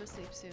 to sleep soon.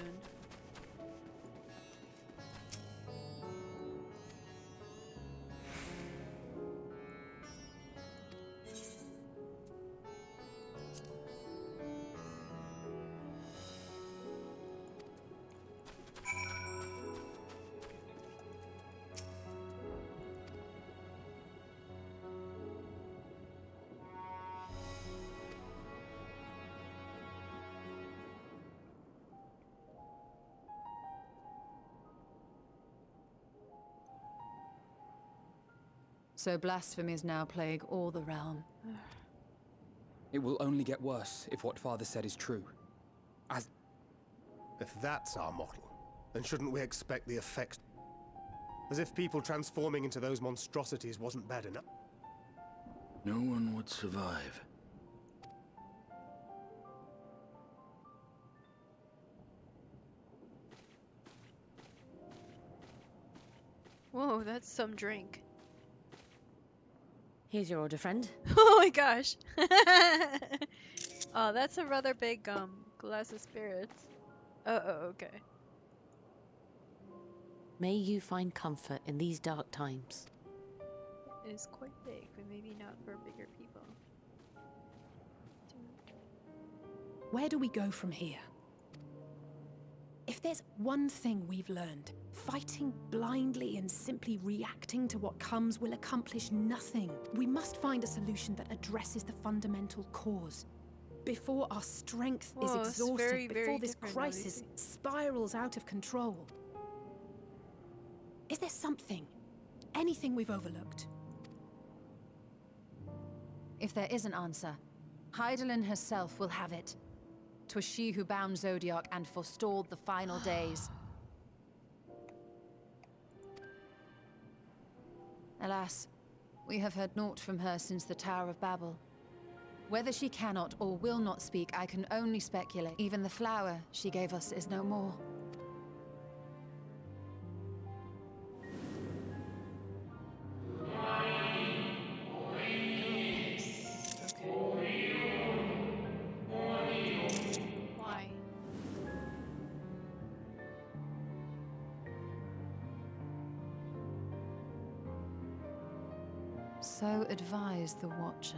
So blasphemies now plague all the realm. It will only get worse if what Father said is true. If that's our model, then shouldn't we expect the effect? As if people transforming into those monstrosities wasn't bad enough. No one would survive. Whoa, that's some drink. Here's your order, friend. Oh my gosh. Oh, that's a rather big glass of spirits. Oh, okay. May you find comfort in these dark times. It is quite big, but maybe not for bigger people. Where do we go from here? If there's one thing we've learned, fighting blindly and simply reacting to what comes will accomplish nothing. We must find a solution that addresses the fundamental cause. Before our strength is Whoa, it's exhausted, very, before very this different, crisis obviously. spirals out of control. Is there something, anything we've overlooked? If there is an answer, Hydaelyn herself will have it. 'Twas she who bound Zodiac and forestalled the final days. Alas, we have heard naught from her since the Tower of Babel. Whether she cannot or will not speak, I can only speculate. Even the flower she gave us is no more. Why? So advised the Watcher.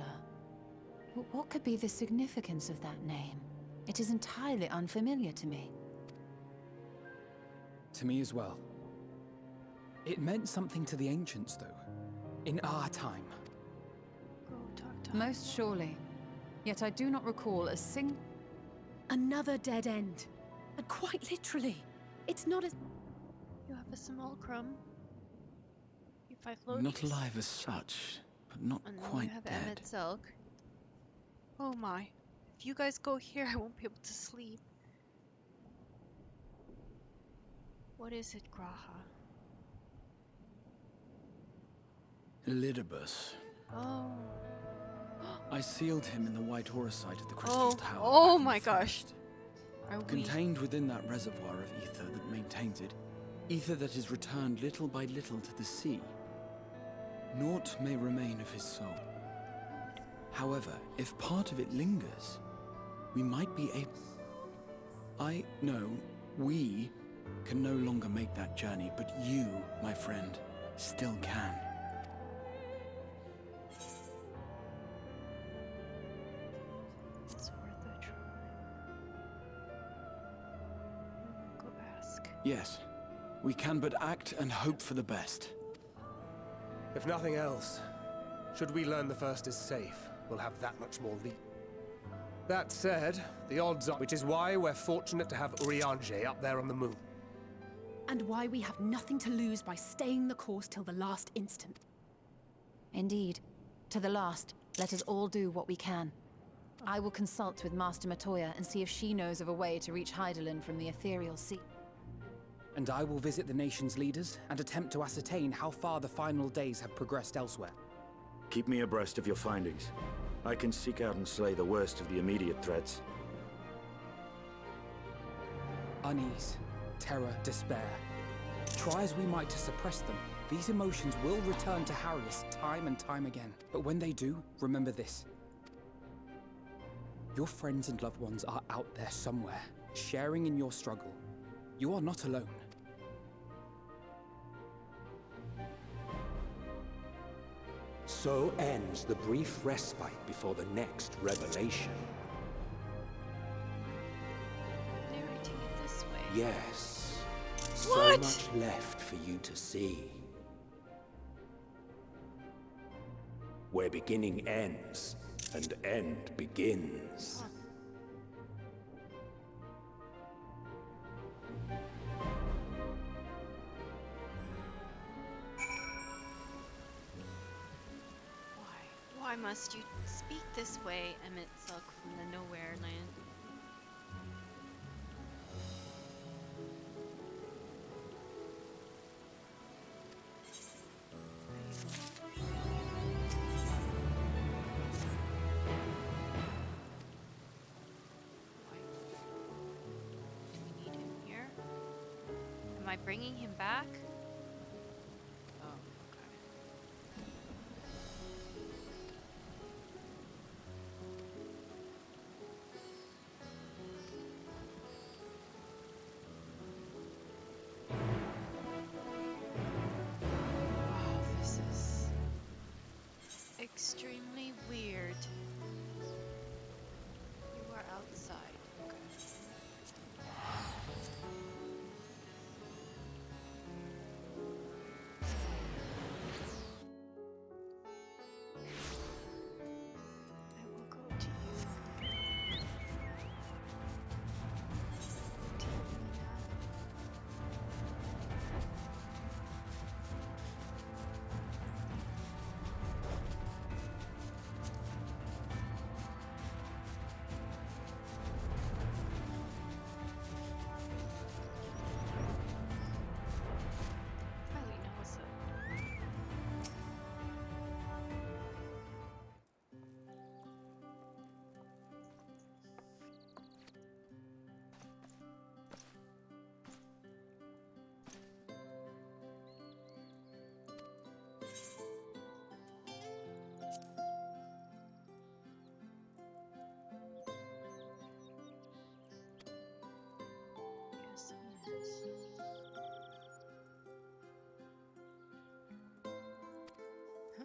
But what could be the significance of that name? It is entirely unfamiliar to me. To me as well. It meant something to the ancients, though. In our time. Go talk to Most surely. Yet I do not recall a Another dead end. And quite literally, it's not as... You have a small crumb. You fight Loki. Not alive as such, but not And then quite you have dead. Emmett Selk. Oh my. If you guys go here, I won't be able to sleep. What is it, Graha? Elidibus. Oh. I sealed him in the White Horusite at the Crystal Tower. Oh back in my the gosh. forest. Are we... Contained within that reservoir of ether that maintains it, ether that is returned little by little to the sea. Naught may remain of his soul. However, if part of it lingers, we might be able... we can no longer make that journey, but you, my friend, still can. It's worth a try. Go ask. Yes, we can but act and hope for the best. If nothing else, should we learn the first is safe, we'll have that much more lead. That said, the odds are, which is why we're fortunate to have Urianger up there on the moon. And why we have nothing to lose by staying the course till the last instant. Indeed. To the last, let us all do what we can. I will consult with Master Matoya and see if she knows of a way to reach Hydaelyn from the ethereal sea. And I will visit the nation's leaders and attempt to ascertain how far the final days have progressed elsewhere. Keep me abreast of your findings. I can seek out and slay the worst of the immediate threats. Unease, terror, despair. Try as we might to suppress them, these emotions will return to harry us time and time again. But when they do, remember this. Your friends and loved ones are out there somewhere, sharing in your struggle. You are not alone. So ends the brief respite before the next revelation. Narrating it this way. Yes. So What? much left for you to see. Where beginning ends, and end begins. Why must you speak this way, Emmett Silk from the Nowhere Land? Do we need him here? Am I bringing him back? Oh, okay. Wow, this is extremely weird. You are outside. Okay. I will go to you. To you now. Probably knows it. Yes, it is. Huh?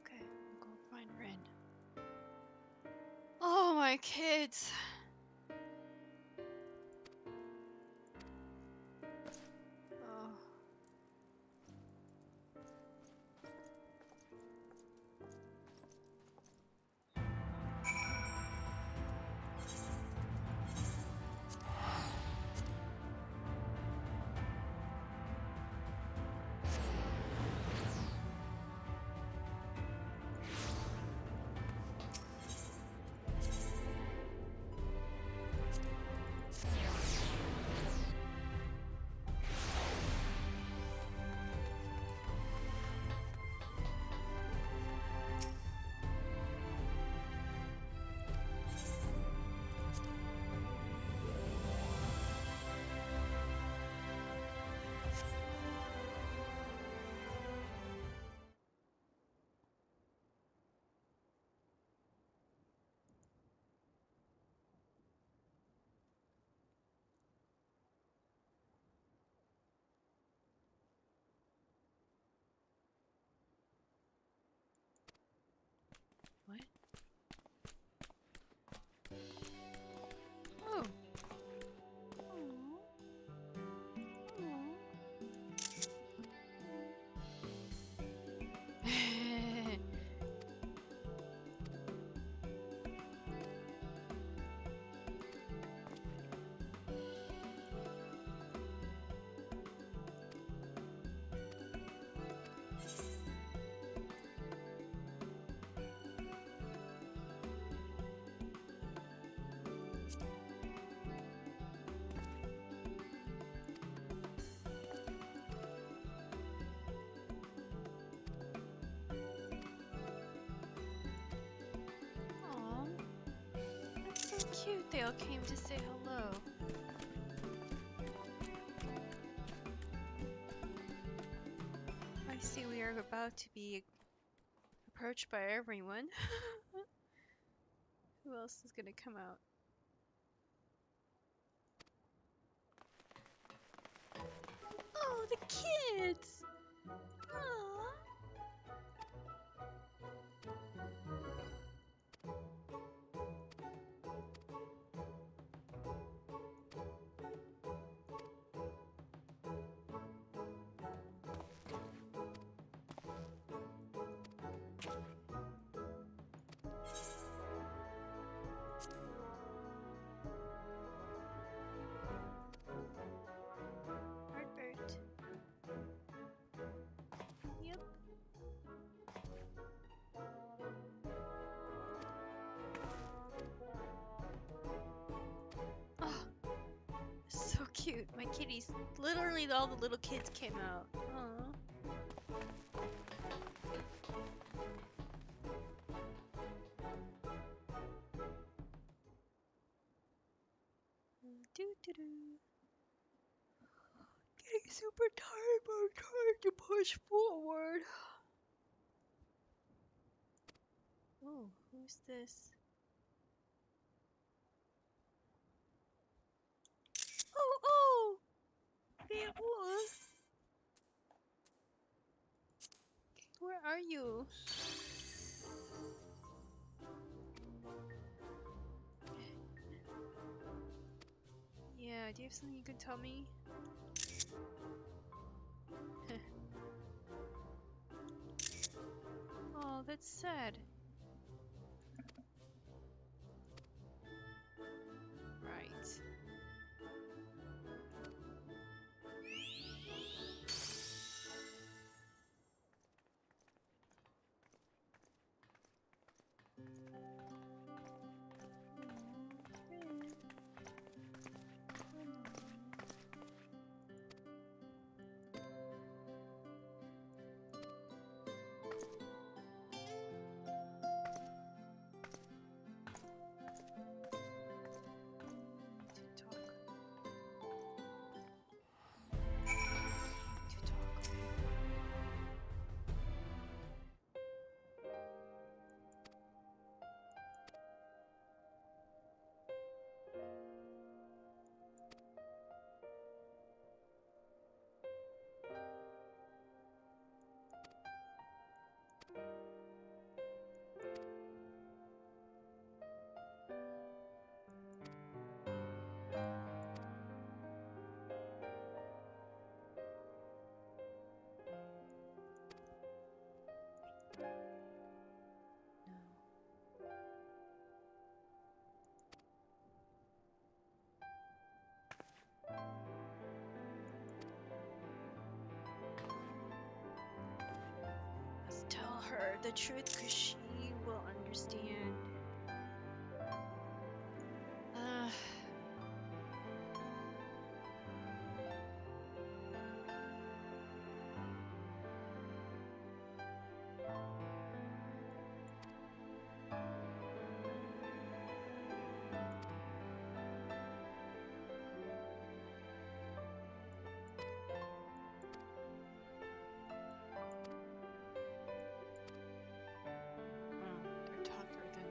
Okay, I'll go find Rin. Oh, my kids. Oh. cute. They all came to say hello. I see we are about to be approached by everyone. Who else is gonna come out? Oh, the kids! Aww. Heartbird. Yep. Oh, so cute. My kitties. Literally all the little kids came out. Aww. Doo doo doo. Getting super tired, but I'm trying to push forward. Oh, who's this? Oh, oh! Beowulf! Where are you? Yeah, do you have something you can tell me? Oh, that's sad. Right. To talk. To talk. Let's tell her the truth because she will understand. Uh, they're tougher than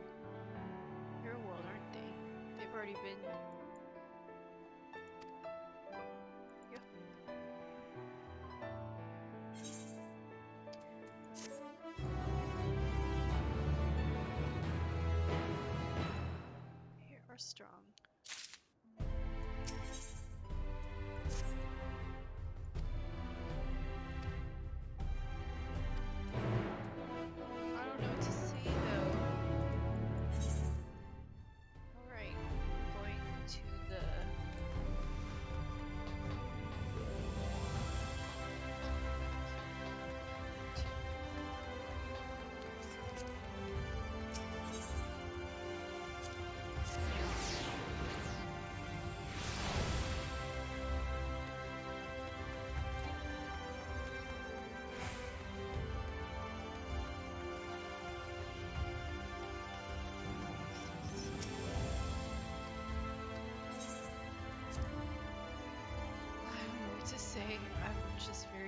your world, aren't they? They've already been. Yeah. They are strong. I don't know what to say though. Alright, I'm going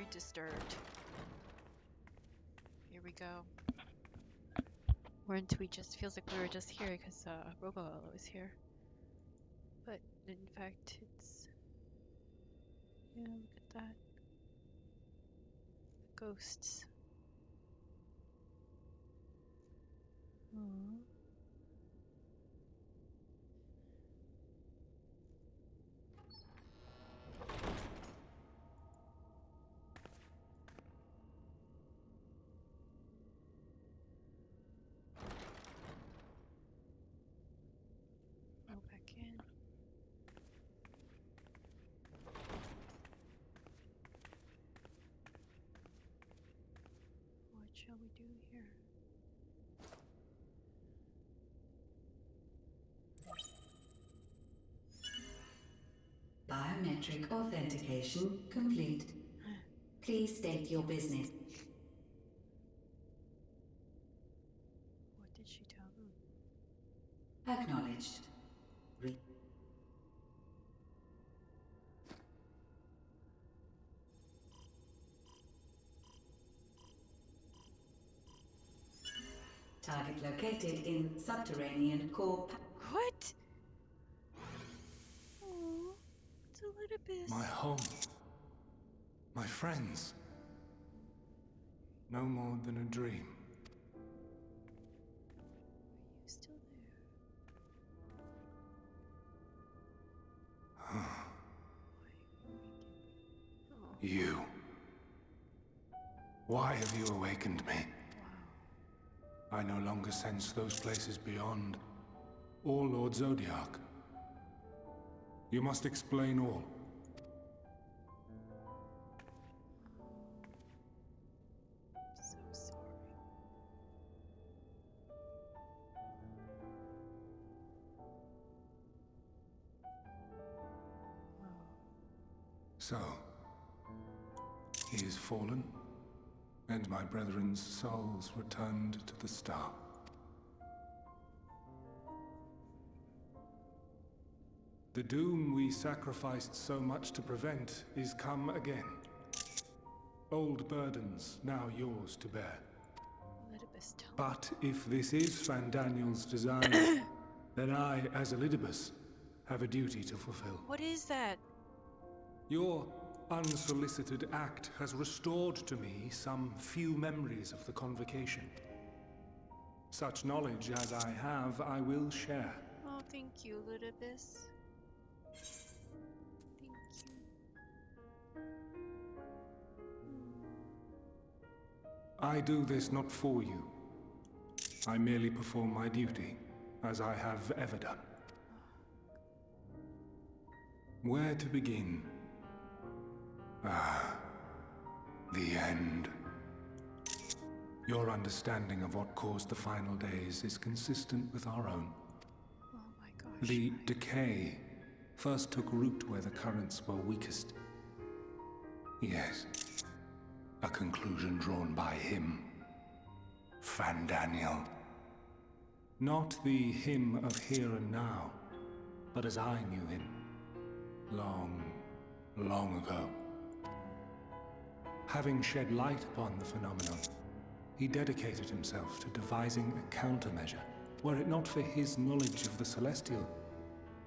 very disturbed. Here we go. Weren't we just feels like we were just here because Robo was here. But in fact, it's yeah. Look at that. Ghosts. Aww. Go back in. What shall we do here? Biometric authentication complete. Please state your business. What did she tell him? Acknowledged. Target located in subterranean core. What? Oh, it's a little bit. My home. My friends. No more than a dream. Are you still there? Oh, You. Why have you awakened me? wow. I no longer sense those places beyond, or Lord Zodiac. You must explain all. So sorry. Wow. So, he is fallen, and my brethren's souls returned to the star. The doom we sacrificed so much to prevent is come again. Old burdens now yours to bear. Elidibus, tell me. But if this is Fandaniel's design, then I, as Elidibus, have a duty to fulfill. What is that? Your unsolicited act has restored to me some few memories of the convocation. Such knowledge as I have, I will share. Oh, thank you, Elidibus. Thank you. I do this not for you. I merely perform my duty, as I have ever done. Where to begin? Ah, the end. Your understanding of what caused the final days is consistent with our own. Oh my gosh. The decay first took root where the currents were weakest. Yes, a conclusion drawn by him, Fandaniel. Not the him of here and now, but as I knew him, long, long ago. Having shed light upon the phenomenon, he dedicated himself to devising a countermeasure. Were it not for his knowledge of the Celestial,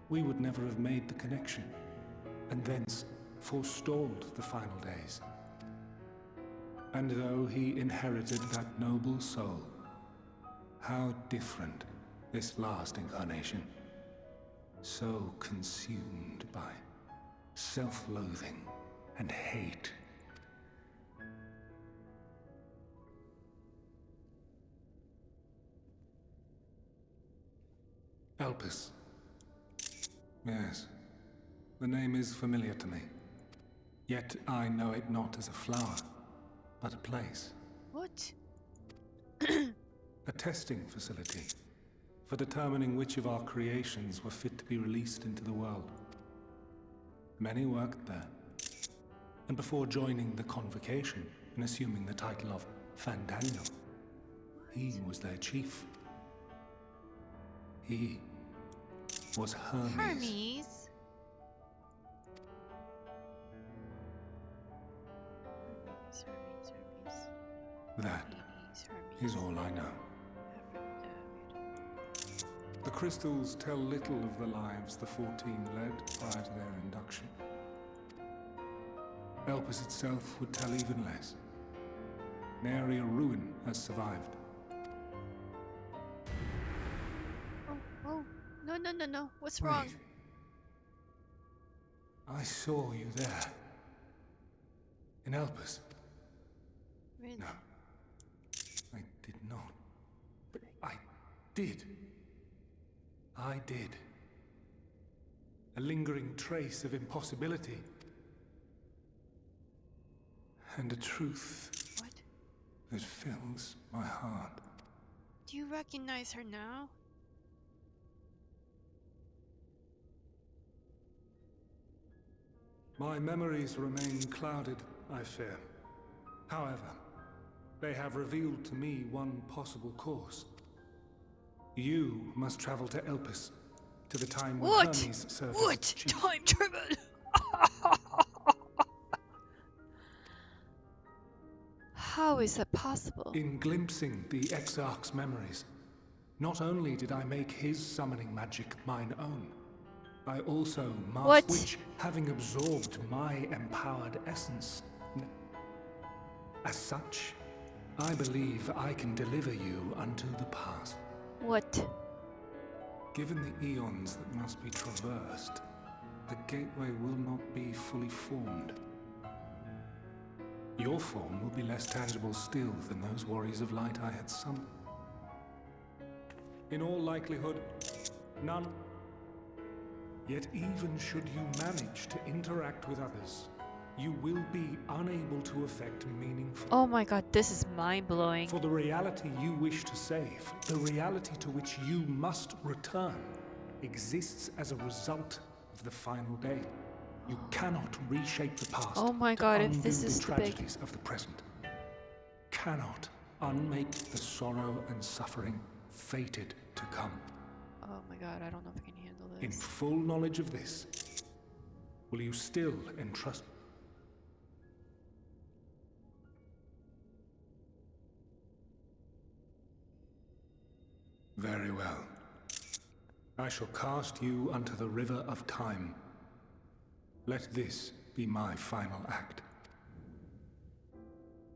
we would never have made the connection, and thence forestalled the final days. And though he inherited that noble soul, how different this last incarnation, so consumed by self-loathing and hate. Elpis. Yes, the name is familiar to me. Yet I know it not as a flower, but a place. What? A testing facility for determining which of our creations were fit to be released into the world. Many worked there, and before joining the convocation and assuming the title of Fandaniel, he was their chief. He was Hermes. Hermes? That Hermes, is all I know. Aphrodite. The crystals tell little of the lives the 14 led prior to their induction. Elpis itself would tell even less. Nary a ruin has survived. Oh, no, no, no, no. What's Wait. wrong? I saw you there. In Elpis. Really? No. I did not. But I did. I did. A lingering trace of impossibility. And a truth What? that fills my heart. Do you recognize her now? My memories remain clouded, I fear. However, they have revealed to me one possible course. You must travel to Elpis, to the time when Hermes served as its chief. Time travel! How is that possible? In glimpsing the Exarch's memories, not only did I make his summoning magic mine own, I also mastered which, having absorbed my empowered essence. As such, I believe I can deliver you unto the past. What? Given the eons that must be traversed, the gateway will not be fully formed. Your form will be less tangible still than those warriors of light I had summoned. In all likelihood, none. Yet even should you manage to interact with others, you will be unable to effect meaningful. Oh my god, this is mind-blowing. For the reality you wish to save, the reality to which you must return, exists as a result of the final day. You cannot reshape the past. Oh my god, if this is the the big... tragedies of the present. Cannot unmake the sorrow and suffering fated to come. Oh my god, I don't know if I can handle In this. full knowledge of this, will you still entrust? Very well. I shall cast you unto the river of time. Let this be my final act.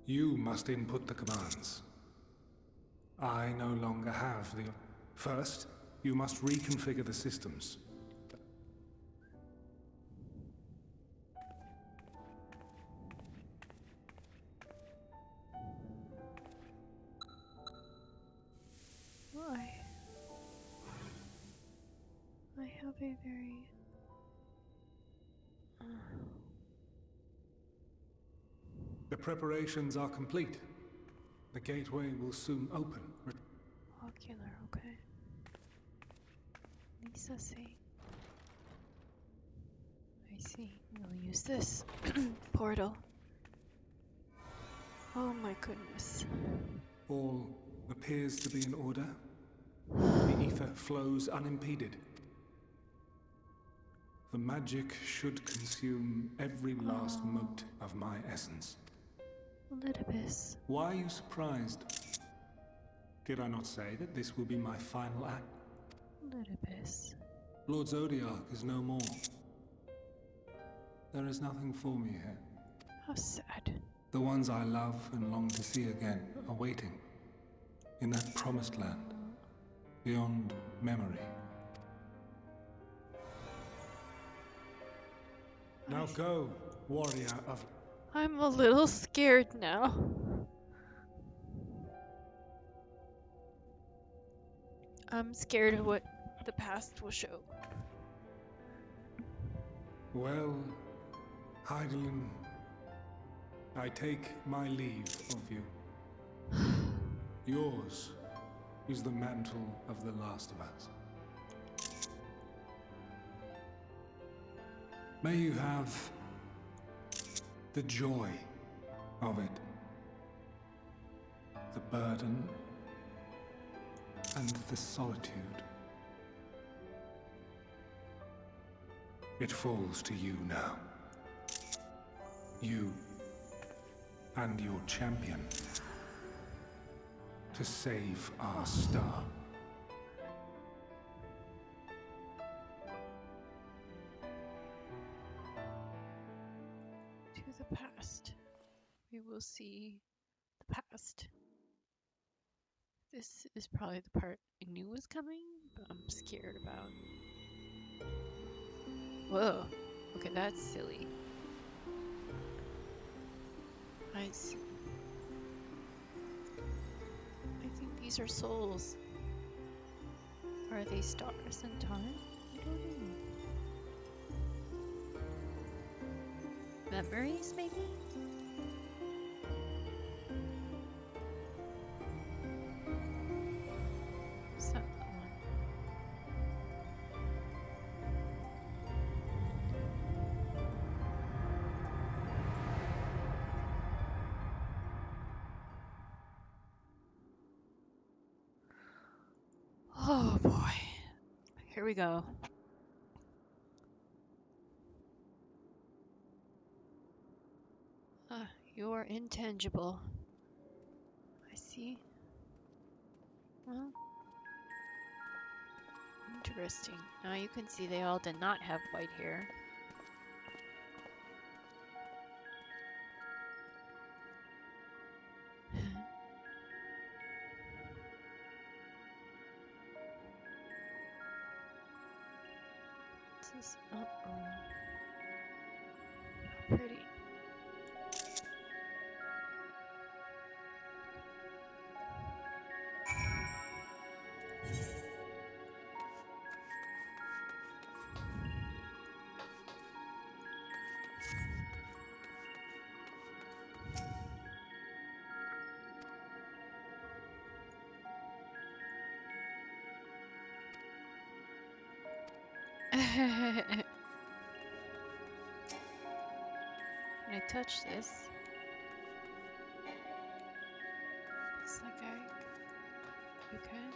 You must input the commands. I no longer have the... First, you must reconfigure the systems. Why? I have a very... The preparations are complete. The gateway will soon open. Ocular, okay. Lisa saying. I see. We'll use this portal. Oh my goodness. All appears to be in order. The ether flows unimpeded. The magic should consume every last mote of my essence. Elpis. Why are you surprised? Did I not say that this will be my final act? Elpis. Lord Zodiac is no more. There is nothing for me here. How sad. The ones I love and long to see again are waiting. In that promised land. Beyond memory. Now go, warrior of... I'm a little scared now. I'm scared of what the past will show. Well, Heidelin, I take my leave of you. Yours is the mantle of the last of us. May you have the joy of it, the burden and the solitude. It falls to you now. You and your champion to save our star. To the past. We will see the past. This is probably the part I knew was coming, but I'm scared about. Whoa. Okay, that's silly. I see. I think these are souls. Or are they stars in time? I don't know. Memories, maybe? It's not that one. Oh boy. Here we go. You are intangible. I see. Well, interesting. Now you can see they all did not have white hair. This is pretty. Can I touch this? Looks like you can.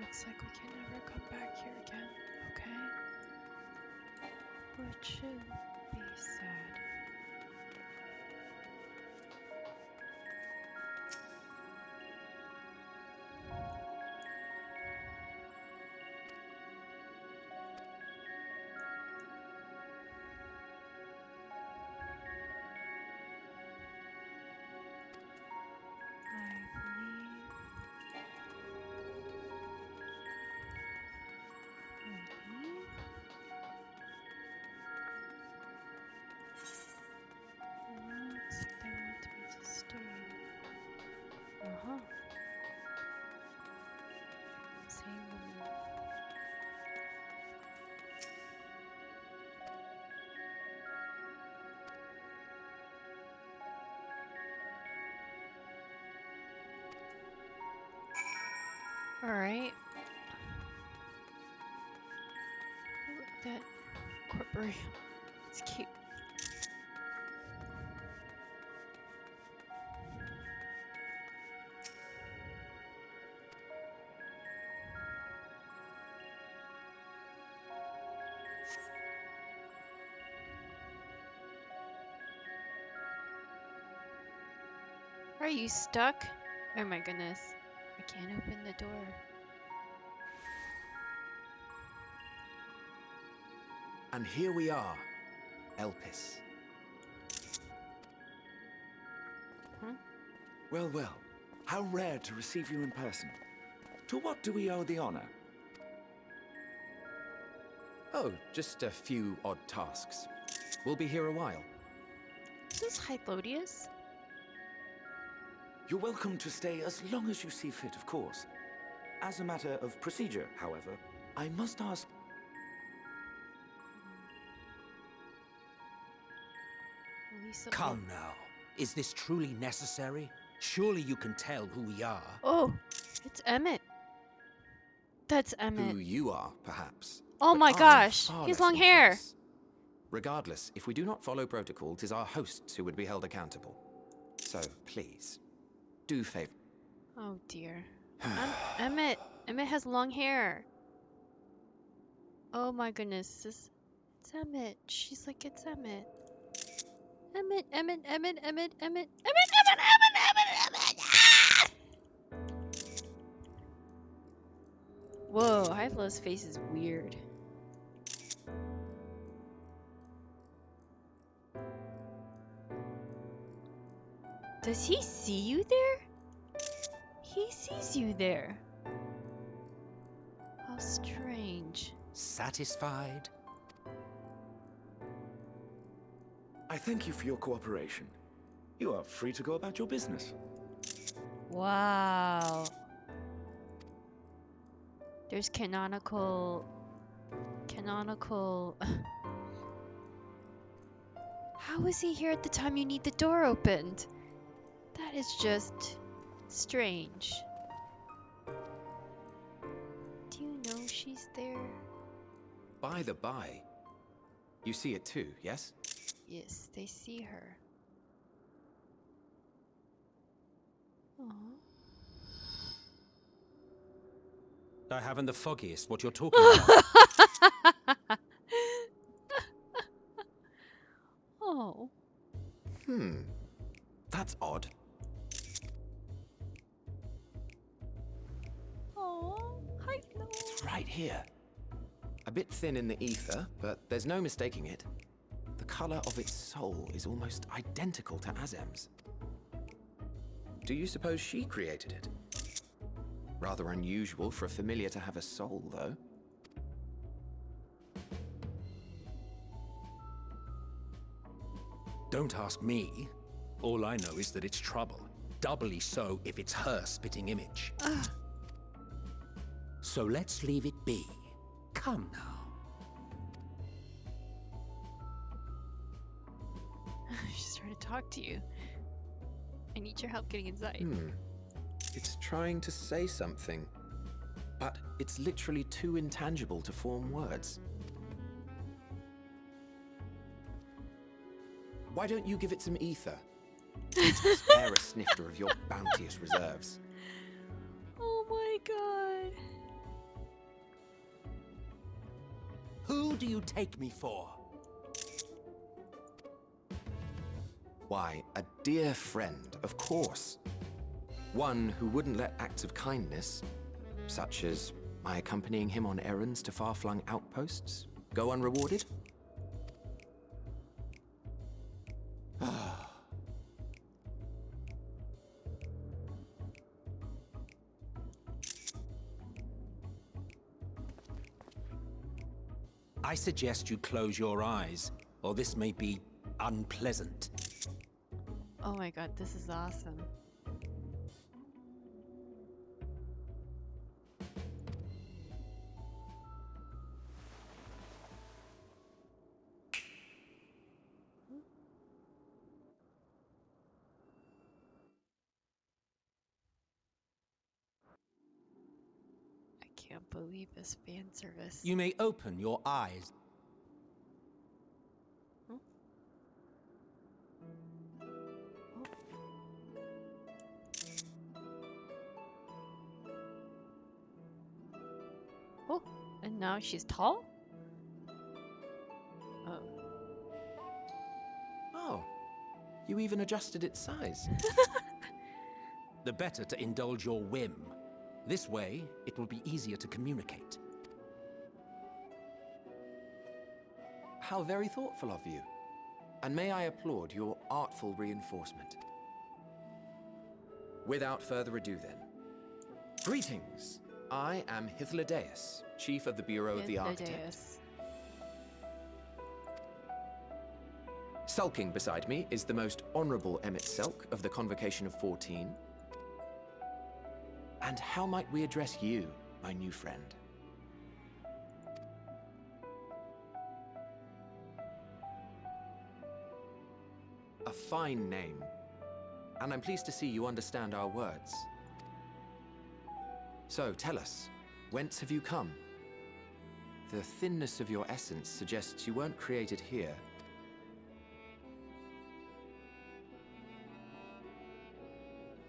Looks like we can never come back here again. Okay. Which should be sad. Looks like they want me to stay. Uh-huh. Same woman. Alright. Look at that corporeal. It's cute. Are you stuck? Oh my goodness. I can't open the door. And here we are, Elpis. Huh? Well, well. How rare to receive you in person. To what do we owe the honor? Oh, just a few odd tasks. We'll be here a while. Is this Hythodius? You're welcome to stay as long as you see fit, of course. As a matter of procedure, however, I must ask... Lisa. Come now. Is this truly necessary? Surely you can tell who we are. Oh, it's Emmett. That's Emmett. Who you are, perhaps. Oh But my I'm gosh, far he's less long hair. infamous. Regardless, if we do not follow protocol, 'tis our hosts who would be held accountable. So, please, do favor. Oh dear. Emmett. Emmett has long hair. Oh my goodness, it's Emmett. She's like, it's Emmett. Emmett, Emmett, Emmett, Emmett, Emmett, Emmett, Emmett, Emmett, Emmett, Emmett. Ah! Whoa, Hyplo's face is weird. Does he see you there? He sees you there. How strange. Satisfied? I thank you for your cooperation. You are free to go about your business. Wow. There's canonical... How was he here at the time you need the door opened? That is just... strange. Do you know she's there? By the by, you see it too, yes? Yes, they see her. Aww. I haven't the foggiest what you're talking about. Oh. That's odd. Oh, hi, Flo. It's right here. A bit thin in the ether, but there's no mistaking it. The color of its soul is almost identical to Azem's. Do you suppose she created it? Rather unusual for a familiar to have a soul, though. Don't ask me. All I know is that it's trouble. Doubly so if it's her spitting image. So let's leave it be. Come now. She's trying to talk to you. I need your help getting inside. It's trying to say something, but it's literally too intangible to form words. Why don't you give it some ether? Spare a snifter of your bounteous reserves. Oh my god. Who do you take me for? Why, a dear friend, of course. One who wouldn't let acts of kindness, such as my accompanying him on errands to far-flung outposts, go unrewarded. I suggest you close your eyes, or this may be unpleasant. Oh my god, this is awesome. I can't believe this fan service. You may open your eyes. Oh, and now she's tall? Oh. Oh, you even adjusted its size. The better to indulge your whim. This way, it will be easier to communicate. How very thoughtful of you. And may I applaud your artful reinforcement. Without further ado then. Greetings. I am Hythlodaeus, Chief of the Bureau of the Architect. Sulking beside me is the most honorable Emmett Selk of the Convocation of 14. And how might we address you, my new friend? A fine name. And I'm pleased to see you understand our words. So, tell us, whence have you come? The thinness of your essence suggests you weren't created here.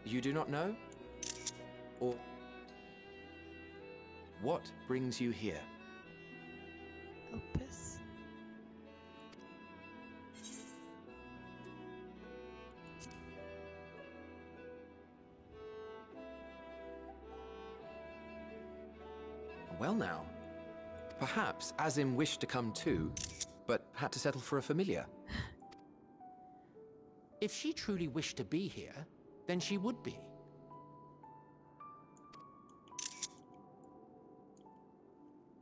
You do not know? Or what brings you here? Well now. Perhaps Azim wished to come too, but had to settle for a familiar. If she truly wished to be here, then she would be.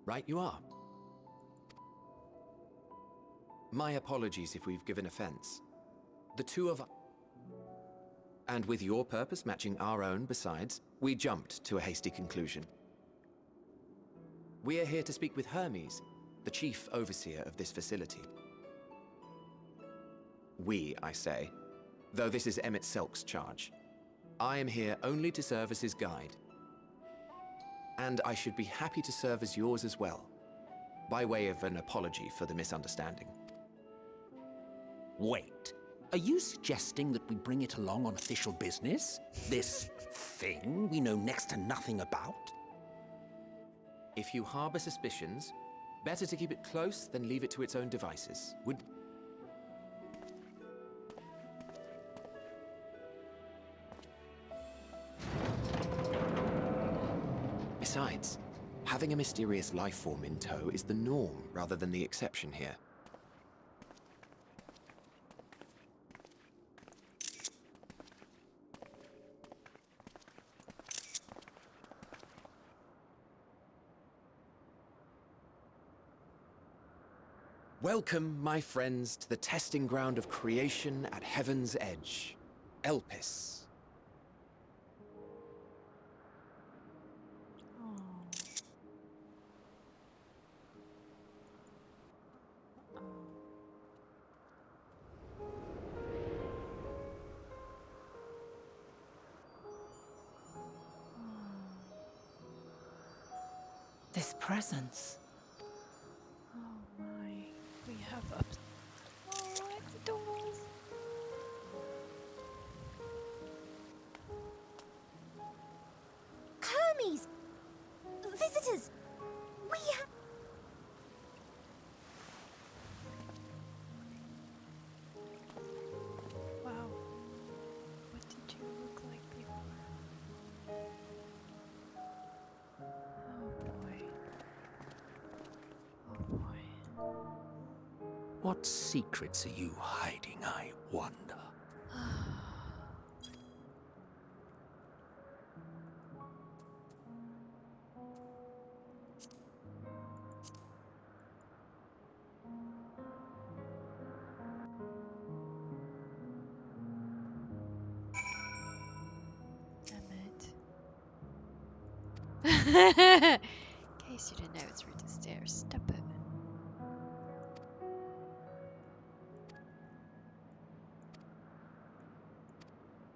Right you are. My apologies if we've given offense. The two of us, and with your purpose matching our own besides, we jumped to a hasty conclusion. We are here to speak with Hermes, the chief overseer of this facility. We, I say, though this is Emmett Selk's charge. I am here only to serve as his guide. And I should be happy to serve as yours as well, by way of an apology for the misunderstanding. Wait, are you suggesting that we bring it along on official business? This thing we know next to nothing about? If you harbor suspicions, better to keep it close than leave it to its own devices. Would... Besides, having a mysterious life form in tow is the norm rather than the exception here. Welcome, my friends, to the testing ground of creation at Heaven's Edge, Elpis. This presence. Oh my. We have up. Oh, it's doors. Hermes! Visitors! We have... Wow. What did you look like before? Oh boy. Oh boy. What secrets are you hiding, I wonder? In case you didn't know, it's right to stairs. Step it.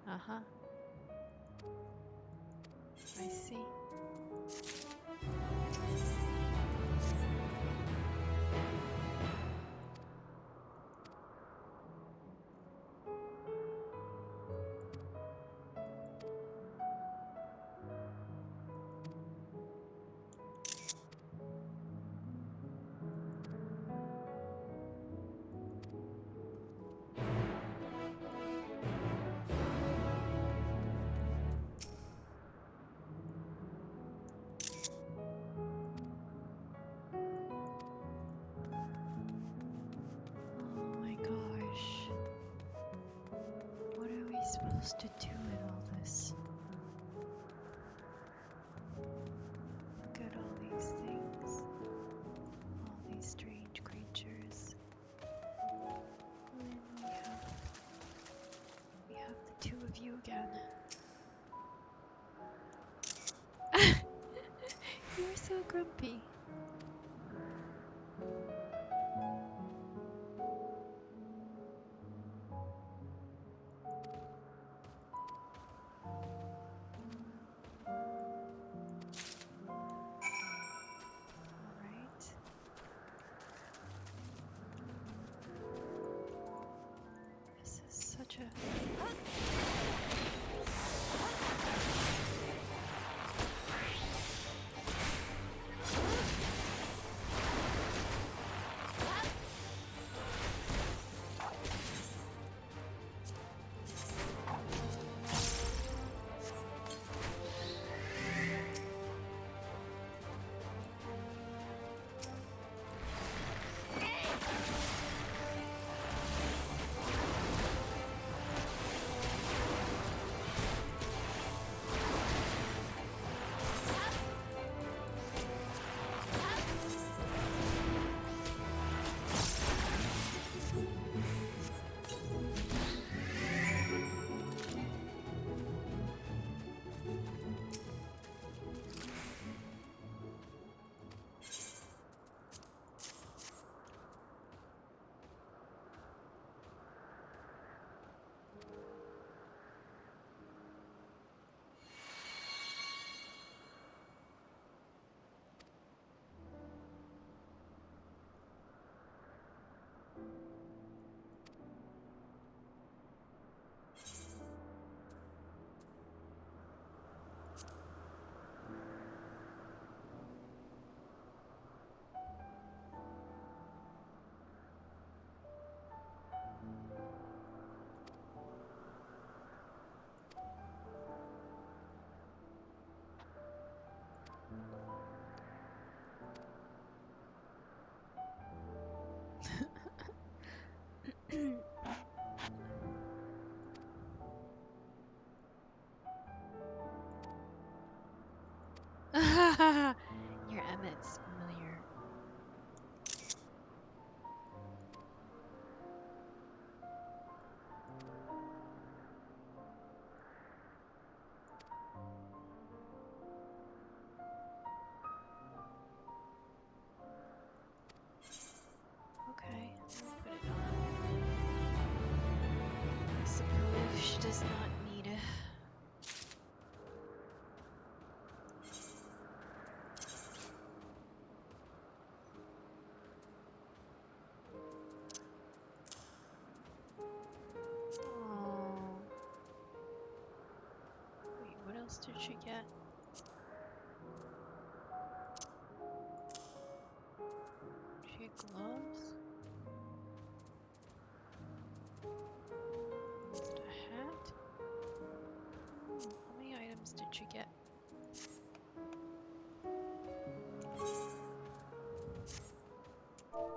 Uh-huh. I see. Supposed to do in all this? Look at all these things, all these strange creatures. And we have the two of you again. You're so grumpy. else did she get? She had gloves? Is it a hat? How many items did she get? Oh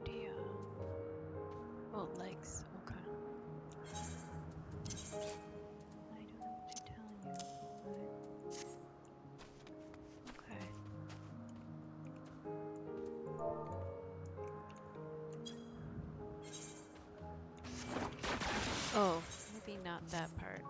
dear. Oh, legs. Okay. I don't know what to tell you, but... Okay. Oh, maybe not that part.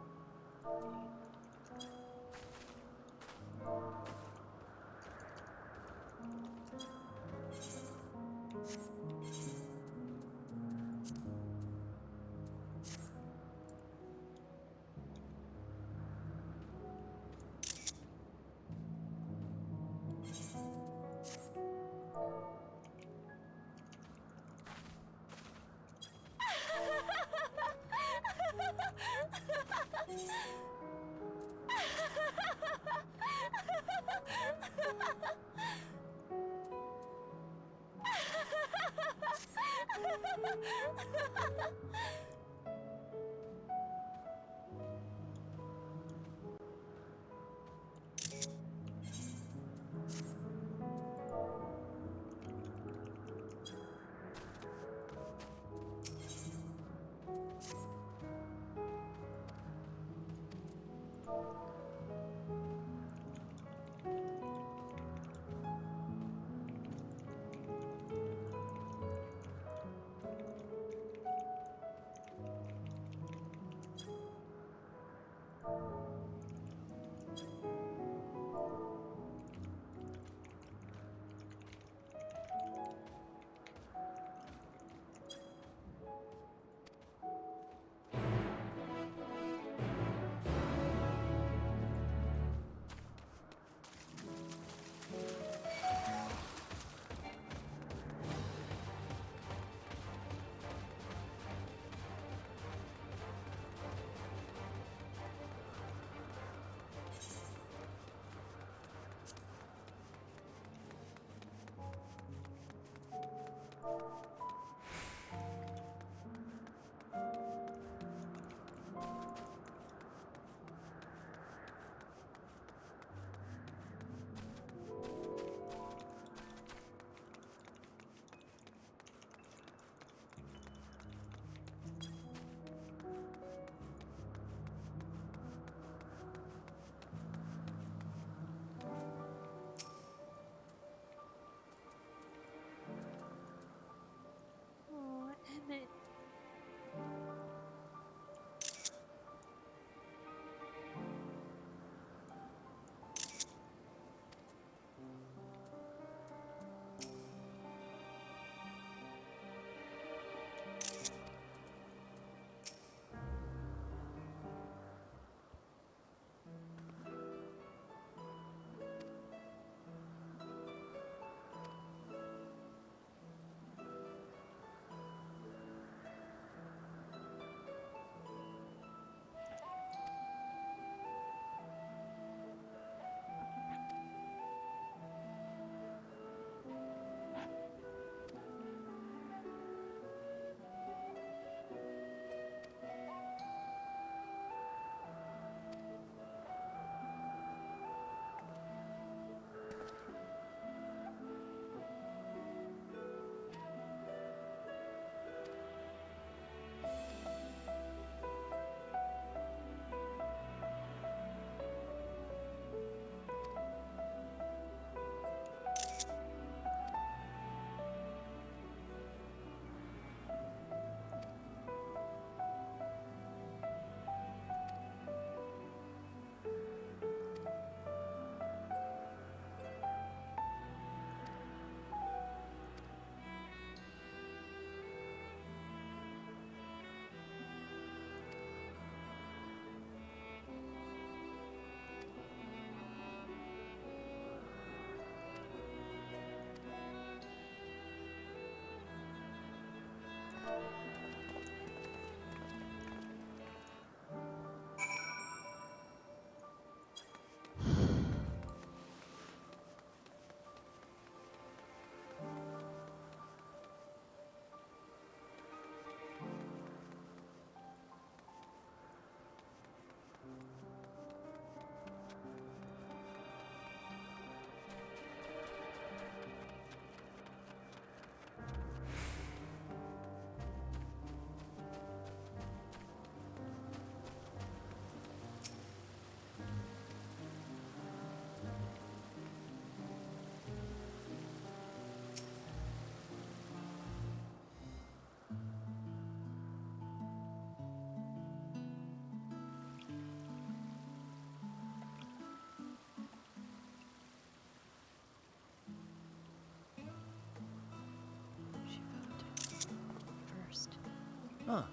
Ah,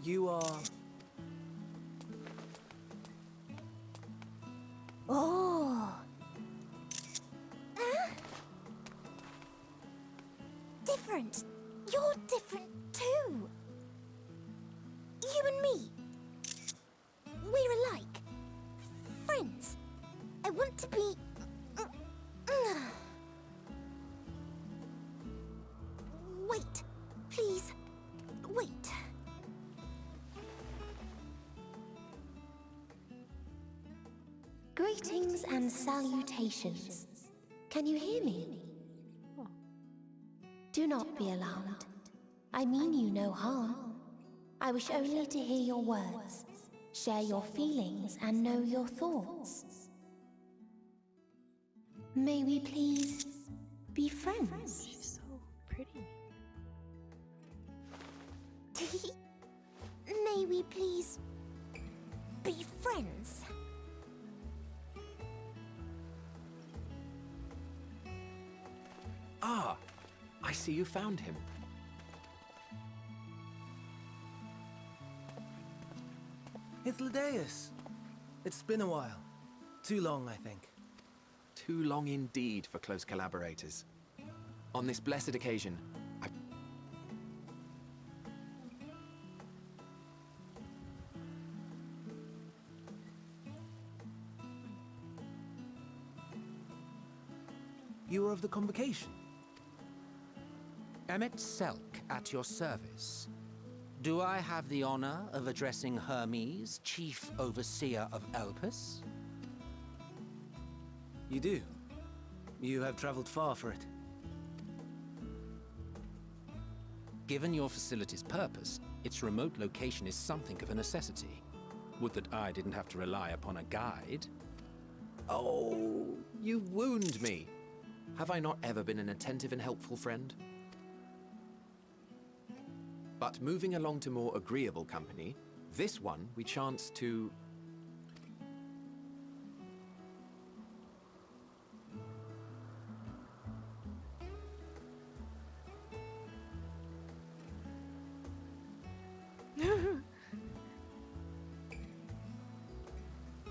you are... Oh. Different. You're different too. You and me. We're alike. Friends. I want to be... Wait. Please. Wait. Greetings and salutations. Can you hear me? Do not be alarmed. I mean you no harm. I wish only to hear your words, share your feelings, and know your thoughts. May we please be friends? She's so pretty. May we please be friends? Ah, I see you found him. Hythlodaeus. It's been a while. Too long, I think. Too long indeed for close collaborators. On this blessed occasion, You are of the convocation. Emmet Selk at your service. Do I have the honor of addressing Hermes, Chief Overseer of Elpis? You do. You have traveled far for it. Given your facility's purpose, its remote location is something of a necessity. Would that I didn't have to rely upon a guide. Oh, you wound me. Have I not ever been an attentive and helpful friend? But moving along to more agreeable company, this one we chance to...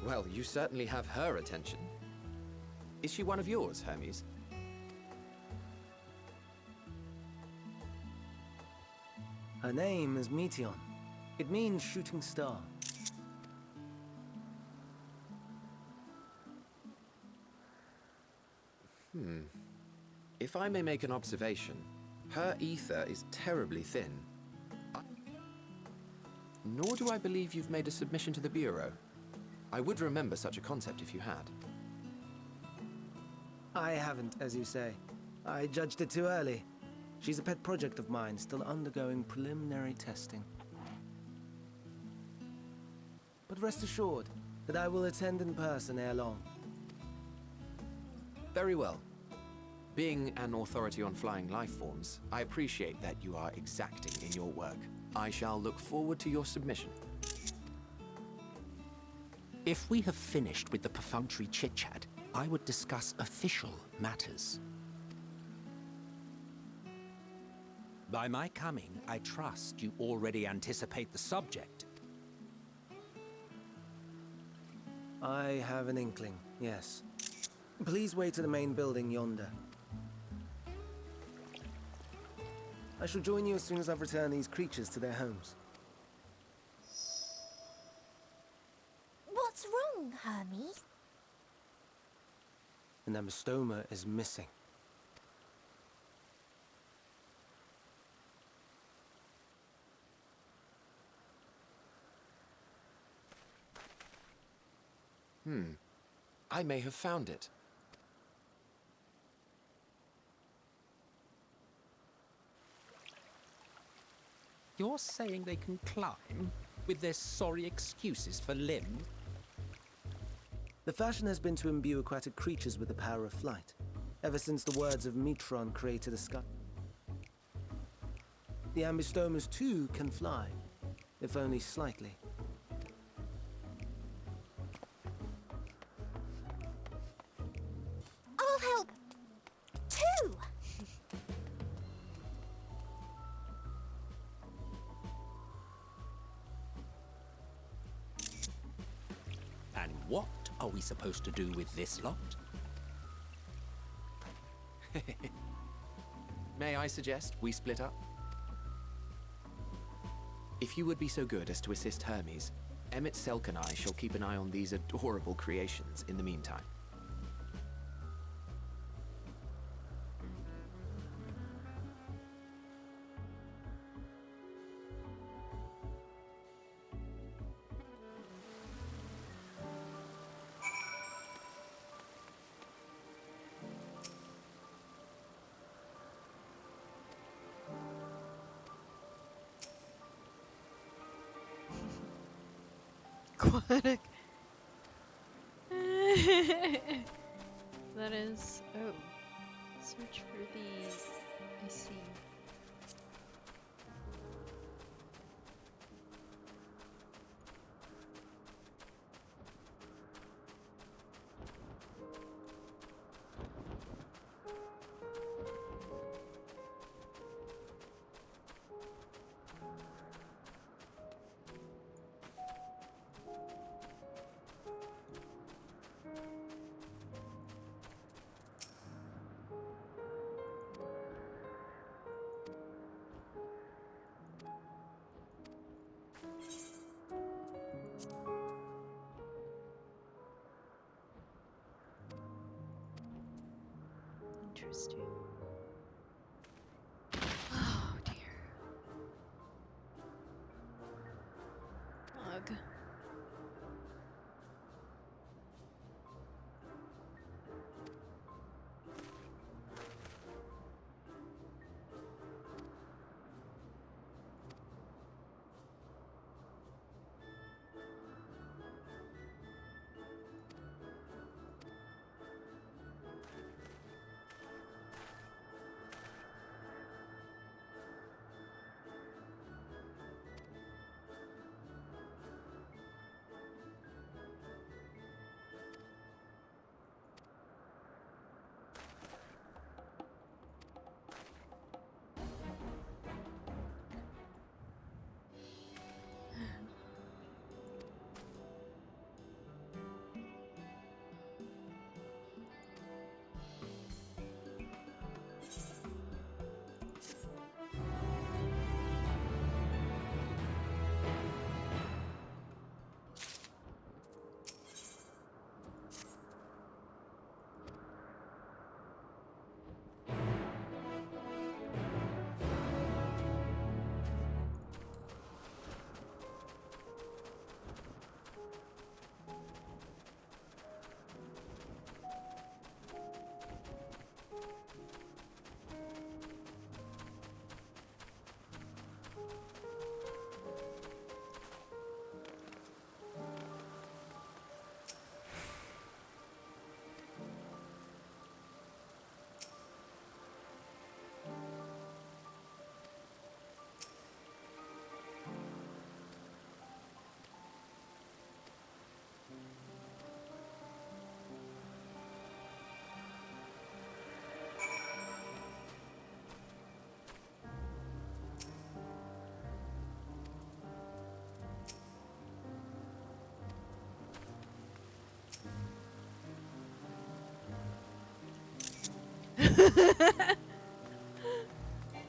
Well, you certainly have her attention. Is she one of yours, Hermes? Her name is Meteon. It means shooting star. If I may make an observation, her ether is terribly thin. Nor do I believe you've made a submission to the Bureau. I would remember such a concept if you had. I haven't, as you say. I judged it too early. She's a pet project of mine, still undergoing preliminary testing. But rest assured that I will attend in person ere long. Very well. Being an authority on flying life forms, I appreciate that you are exacting in your work. I shall look forward to your submission. If we have finished with the perfunctory chit-chat, I would discuss official matters. By my coming, I trust you already anticipate the subject. I have an inkling, yes. Please wait to the main building yonder. I shall join you as soon as I've returned these creatures to their homes. What's wrong, Hermes? An ambystoma is missing. I may have found it. You're saying they can climb with their sorry excuses for limbs? The fashion has been to imbue aquatic creatures with the power of flight, ever since the words of Metron created a sky. The ambystomas too can fly, if only slightly. I'll help too. what are we supposed to do with this lot? May I suggest we split up? If you would be so good as to assist Hermes, Emmett Selk and I shall keep an eye on these adorable creations in the meantime. Aquatic. That is. Oh. Search for these. I see. Interesting. Oh dear. Ugh.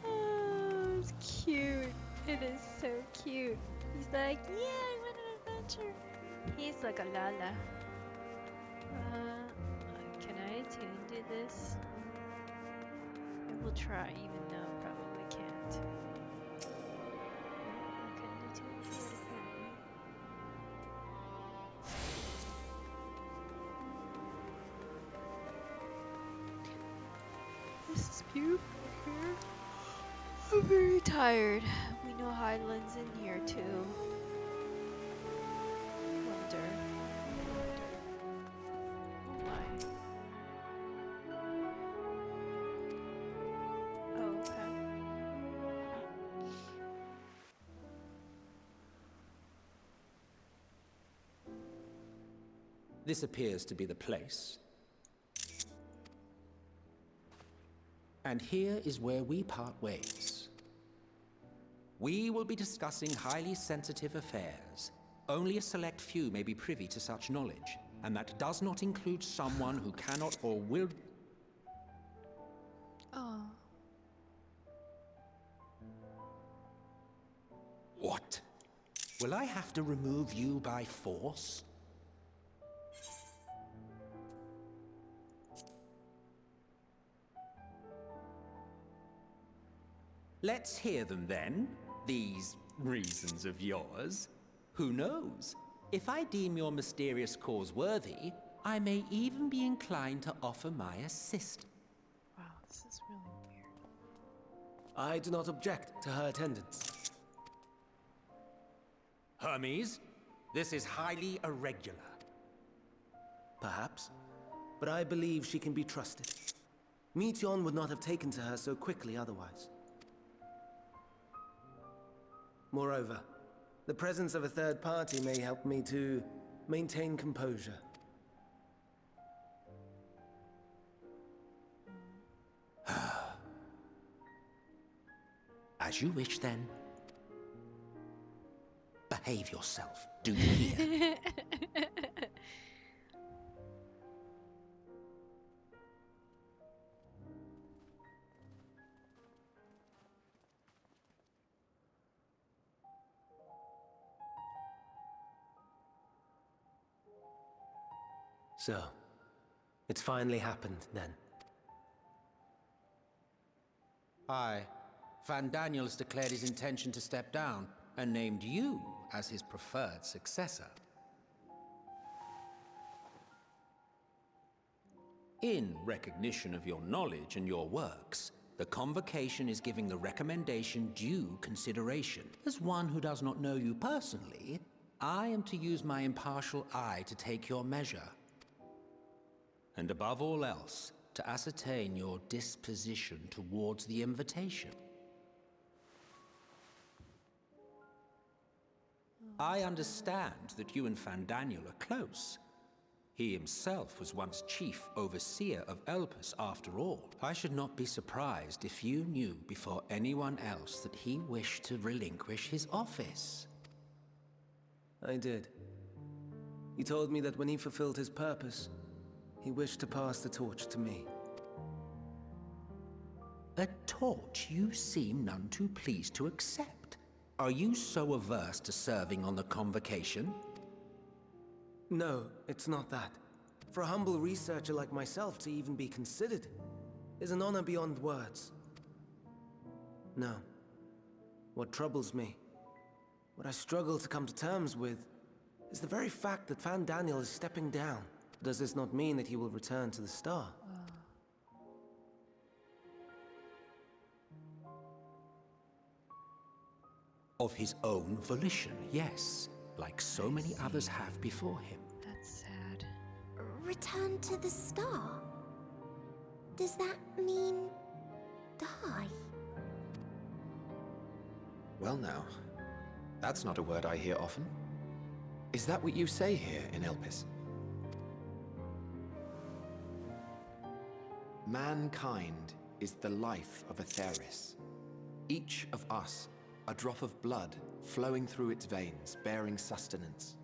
Oh, it's cute. It is so cute. He's like, yeah, I want an adventure. He's like a lala. Can I do this? I will try, even though I probably can't. I couldn't attune to it, apparently. This is beautiful here. I'm very tired. We know Highland's in here too. Wonder. Oh my. Oh, okay. This appears to be the place. And here is where we part ways. We will be discussing highly sensitive affairs. Only a select few may be privy to such knowledge. and that does not include someone who cannot or will... Oh. What? Will I have to remove you by force? Let's hear them then, these reasons of yours. Who knows? If I deem your mysterious cause worthy, I may even be inclined to offer my assistance. Wow, this is really weird. I do not object to her attendance. Hermes, this is highly irregular. Perhaps, but I believe she can be trusted. Meteion would not have taken to her so quickly otherwise. Moreover, the presence of a third party may help me to maintain composure. As you wish, then. Behave yourself, do you hear? So, it's finally happened, then. Aye. Van Daniels declared his intention to step down, and named you as his preferred successor. In recognition of your knowledge and your works, the Convocation is giving the recommendation due consideration. As one who does not know you personally, I am to use my impartial eye to take your measure. And above all else, to ascertain your disposition towards the invitation. I understand that you and Van Daniel are close. He himself was once chief overseer of Elpis after all. I should not be surprised if you knew before anyone else that he wished to relinquish his office. I did. He told me that when he fulfilled his purpose, he wished to pass the torch to me. A torch you seem none too pleased to accept. Are you so averse to serving on the Convocation? No, it's not that. For a humble researcher like myself to even be considered is an honor beyond words. No. What troubles me, what I struggle to come to terms with, is the very fact that Van Daniel is stepping down. Does this not mean that he will return to the Star? Of his own volition, yes. Like so many others have before him. That's sad. Return to the Star? Does that mean die? Well now, that's not a word I hear often. Is that what you say here in Elpis? Mankind is the life of Atheris. Each of us, a drop of blood flowing through its veins, bearing sustenance.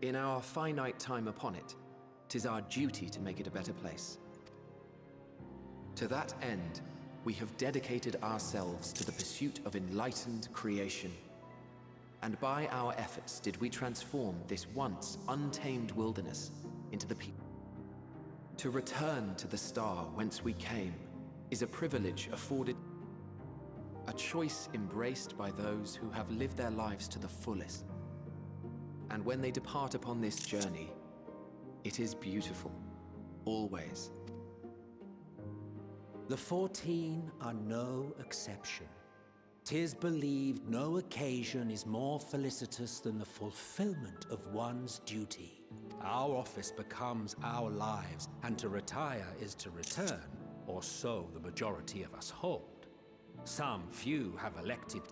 In our finite time upon it, 'tis our duty to make it a better place. To that end, we have dedicated ourselves to the pursuit of enlightened creation. And by our efforts did we transform this once untamed wilderness into the people. To return to the Star whence we came is a privilege afforded, a choice embraced by those who have lived their lives to the fullest. And when they depart upon this journey, it is beautiful, always. The 14 are no exception. 'Tis believed no occasion is more felicitous than the fulfillment of one's duty. Our office becomes our lives, and to retire is to return, or so the majority of us hold. Some few have elected.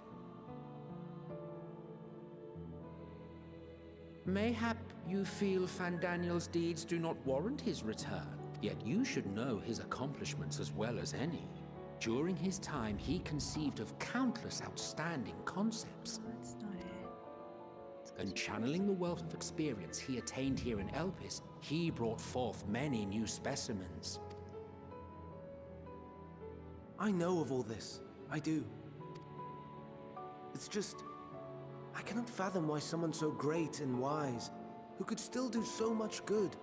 Mayhap you feel Van Daniel's deeds do not warrant his return, yet you should know his accomplishments as well as any. During his time, he conceived of countless outstanding concepts. That's not it. and channeling the wealth of experience he attained here in Elpis, he brought forth many new specimens. I know of all this. I do. It's just... I cannot fathom why someone so great and wise, who could still do so much good,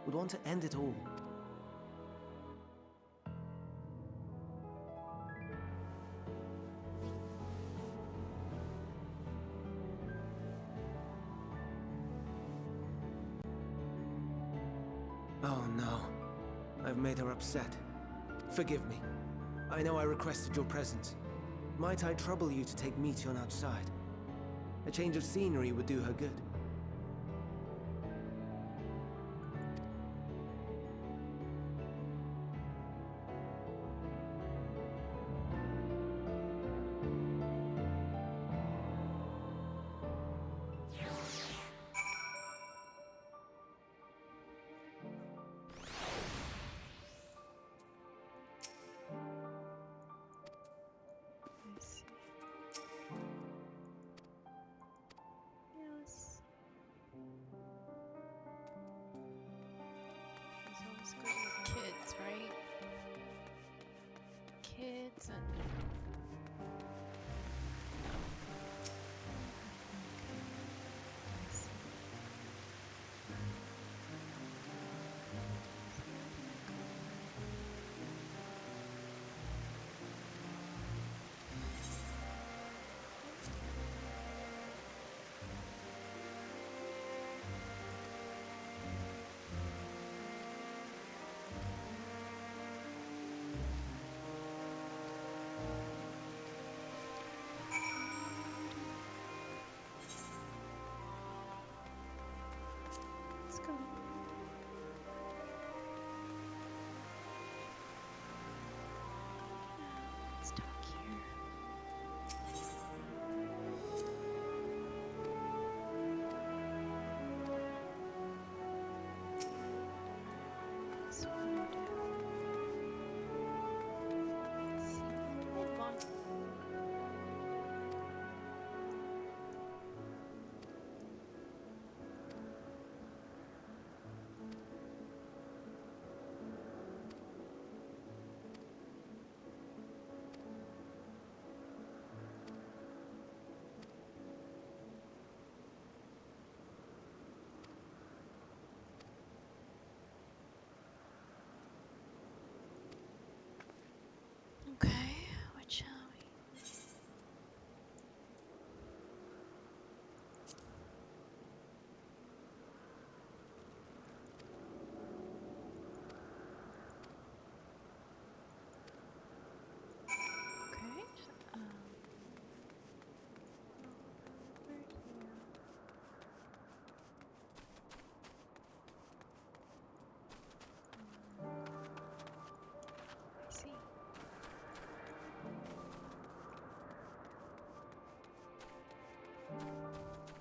would want to end it all. Oh no. I've made her upset. Forgive me. I know I requested your presence. Might I trouble you to take Meteon outside? A change of scenery would do her good. Yes. He's always good with kids, right? Kids and... Let's go. Let's talk here. So what do I do? Let's see. Come on. Okay, what shall we? Okay, where's here? I see.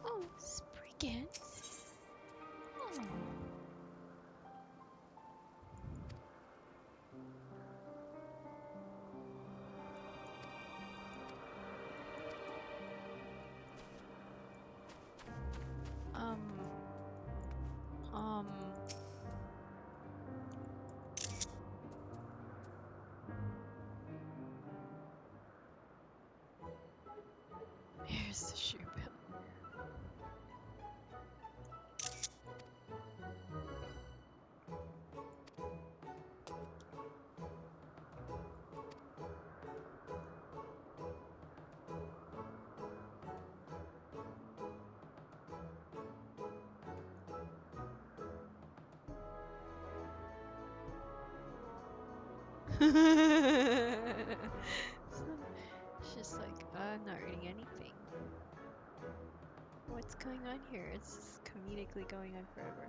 Oh, Spriggans. Oh. Um. Um. Here's the shoe bill. It's just like, I'm not reading anything. What's going on here? It's just comedically going on forever.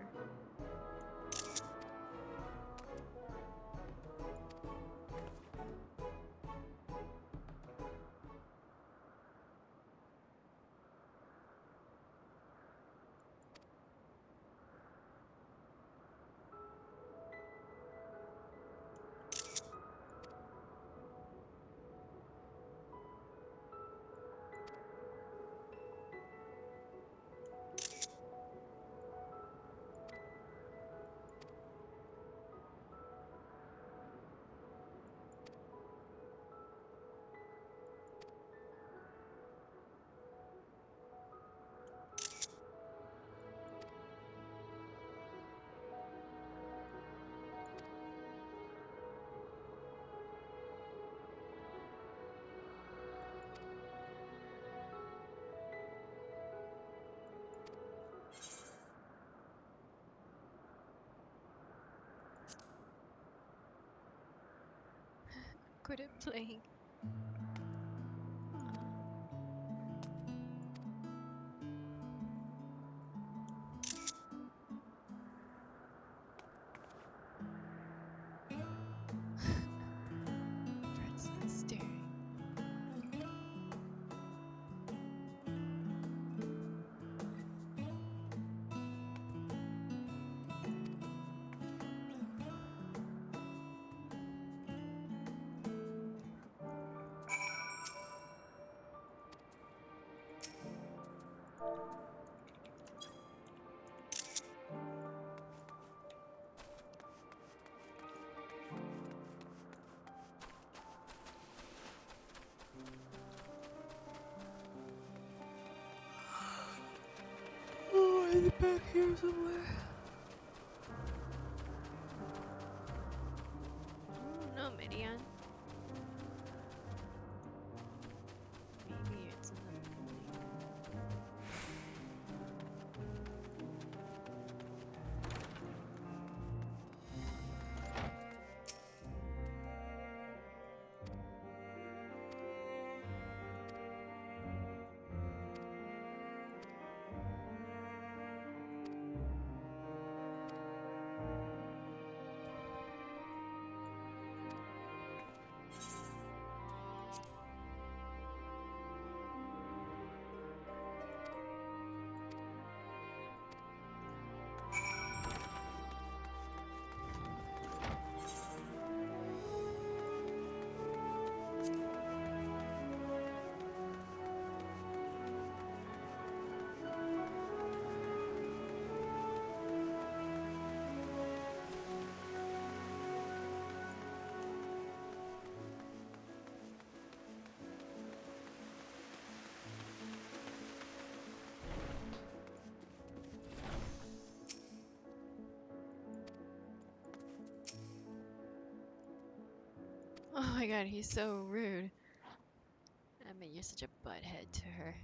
Quit it playing. Fred's staring. Oh, is it back here somewhere? No, Midian. Maybe it's in the building. Oh my god, he's so rude. I mean, you're such a butthead to her.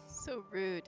So rude.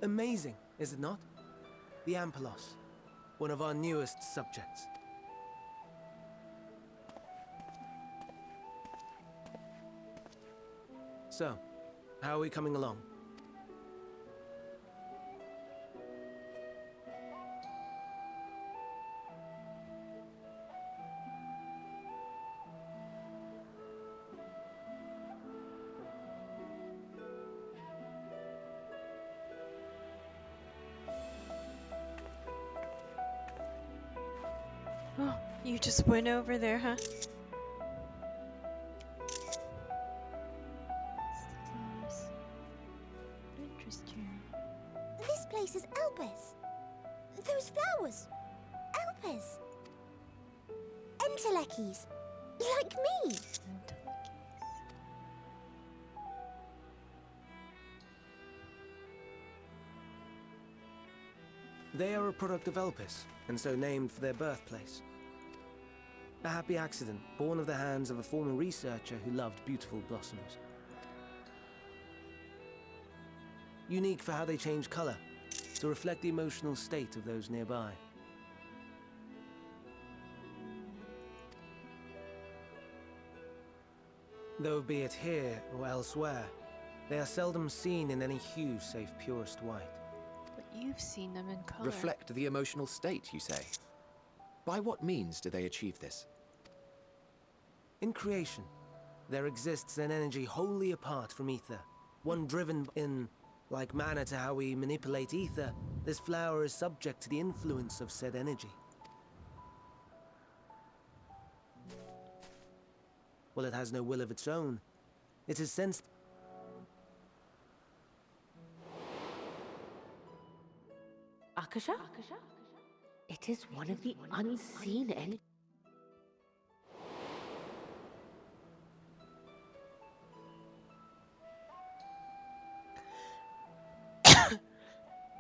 Amazing, is it not? The Ampelos, one of our newest subjects. So, how are we coming along? Oh, you just went over there, huh? Interesting. This place is Elpis. Those flowers. Elpis. Entelekis. Like me. They are a product of Elpis, and so named for their birthplace. A happy accident, born of the hands of a former researcher who loved beautiful blossoms. Unique for how they change color, to reflect the emotional state of those nearby. Though be it here or elsewhere, they are seldom seen in any hue save purest white. But you've seen them in color. Reflect the emotional state, you say? By what means do they achieve this? In creation, there exists an energy wholly apart from ether, one driven in like manner to how we manipulate ether. This flower is subject to the influence of said energy. Well, it has no will of its own. It is sensed. Akasha? It is one of the unseen entities.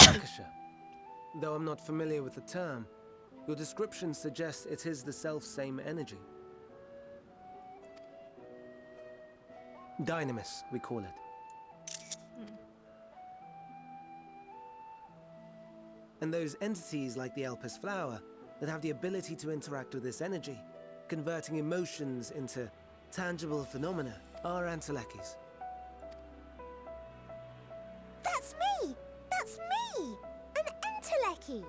Akasha. Though I'm not familiar with the term, your description suggests it is the self-same energy. Dynamis, we call it. And those entities like the Elpis flower that have the ability to interact with this energy, converting emotions into tangible phenomena, are Antelekis. That's me! That's me! An Enteleki!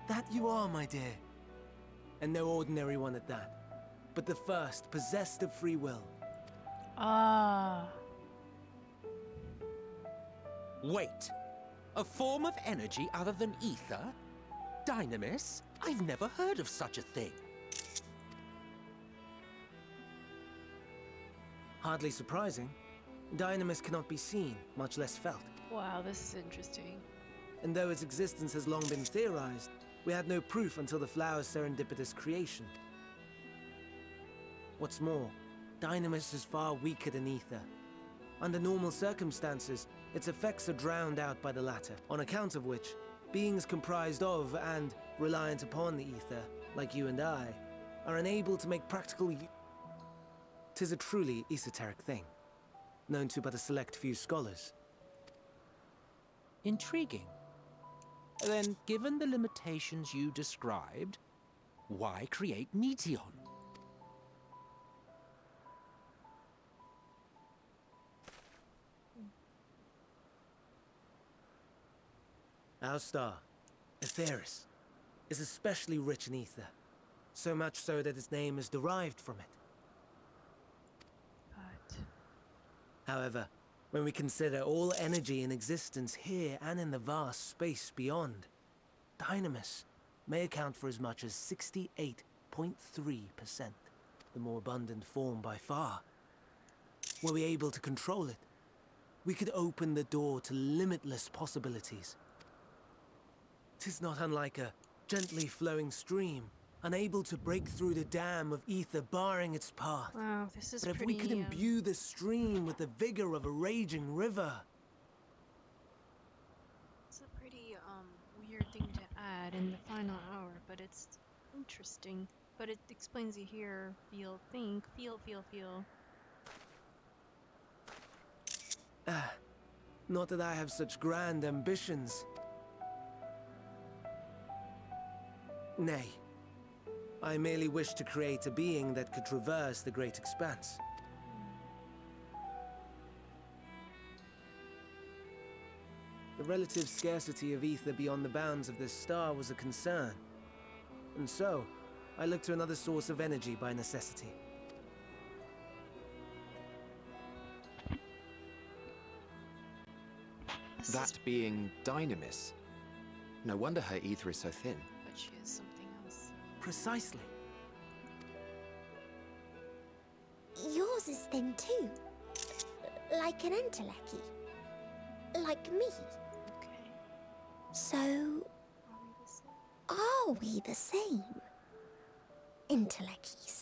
That you are, my dear. And no ordinary one at that, but the first possessed of free will. Ah. Wait. A form of energy other than ether? Dynamis? I've never heard of such a thing. Hardly surprising. Dynamis cannot be seen, much less felt. Wow, this is interesting. And though its existence has long been theorized, we had no proof until the flower's serendipitous creation. What's more, Dynamis is far weaker than ether. Under normal circumstances, its effects are drowned out by the latter, on account of which, beings comprised of and reliant upon the ether, like you and I, are unable to make practical use. 'Tis a truly esoteric thing, known to but a select few scholars. Intriguing. Then, given the limitations you described, why create Meteon? Our star, Aetheris, is especially rich in ether, so much so that its name is derived from it. However, when we consider all energy in existence here and in the vast space beyond, Dynamis may account for as much as 68.3%, the more abundant form by far. Were we able to control it, we could open the door to limitless possibilities. 'Tis not unlike a gently flowing stream, unable to break through the dam of ether barring its path. Wow, this is But if pretty, we could imbue the stream with the vigor of a raging river... It's a pretty, weird thing to add in the final hour, but it's interesting. But it explains you hear, feel, think, feel. Not that I have such grand ambitions. Nay, I merely wish to create a being that could traverse the great expanse. The relative scarcity of ether beyond the bounds of this star was a concern. And so, I looked to another source of energy by necessity. That being Dynamis. No wonder her ether is so thin. But she is something else. Precisely. Yours is thin too. Like an entelechy. Like me. Okay. So, are we the same? Entelecchies.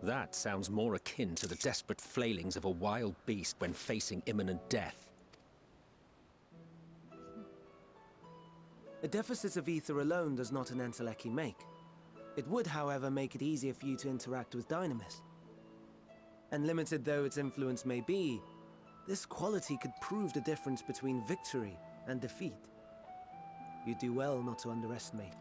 That sounds more akin to the desperate flailings of a wild beast when facing imminent death. A deficit of ether alone does not an entelechy make. It would, however, make it easier for you to interact with Dynamis. And limited though its influence may be, this quality could prove the difference between victory and defeat. You do well not to underestimate.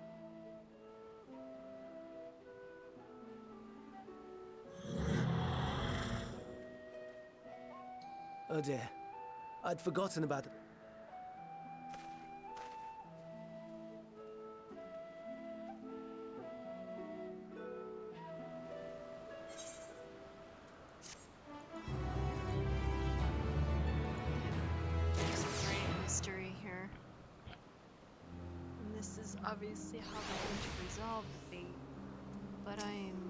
Oh dear, I'd forgotten about it. There's a great mystery here. And this is obviously how they're going to resolve the fate. But I'm...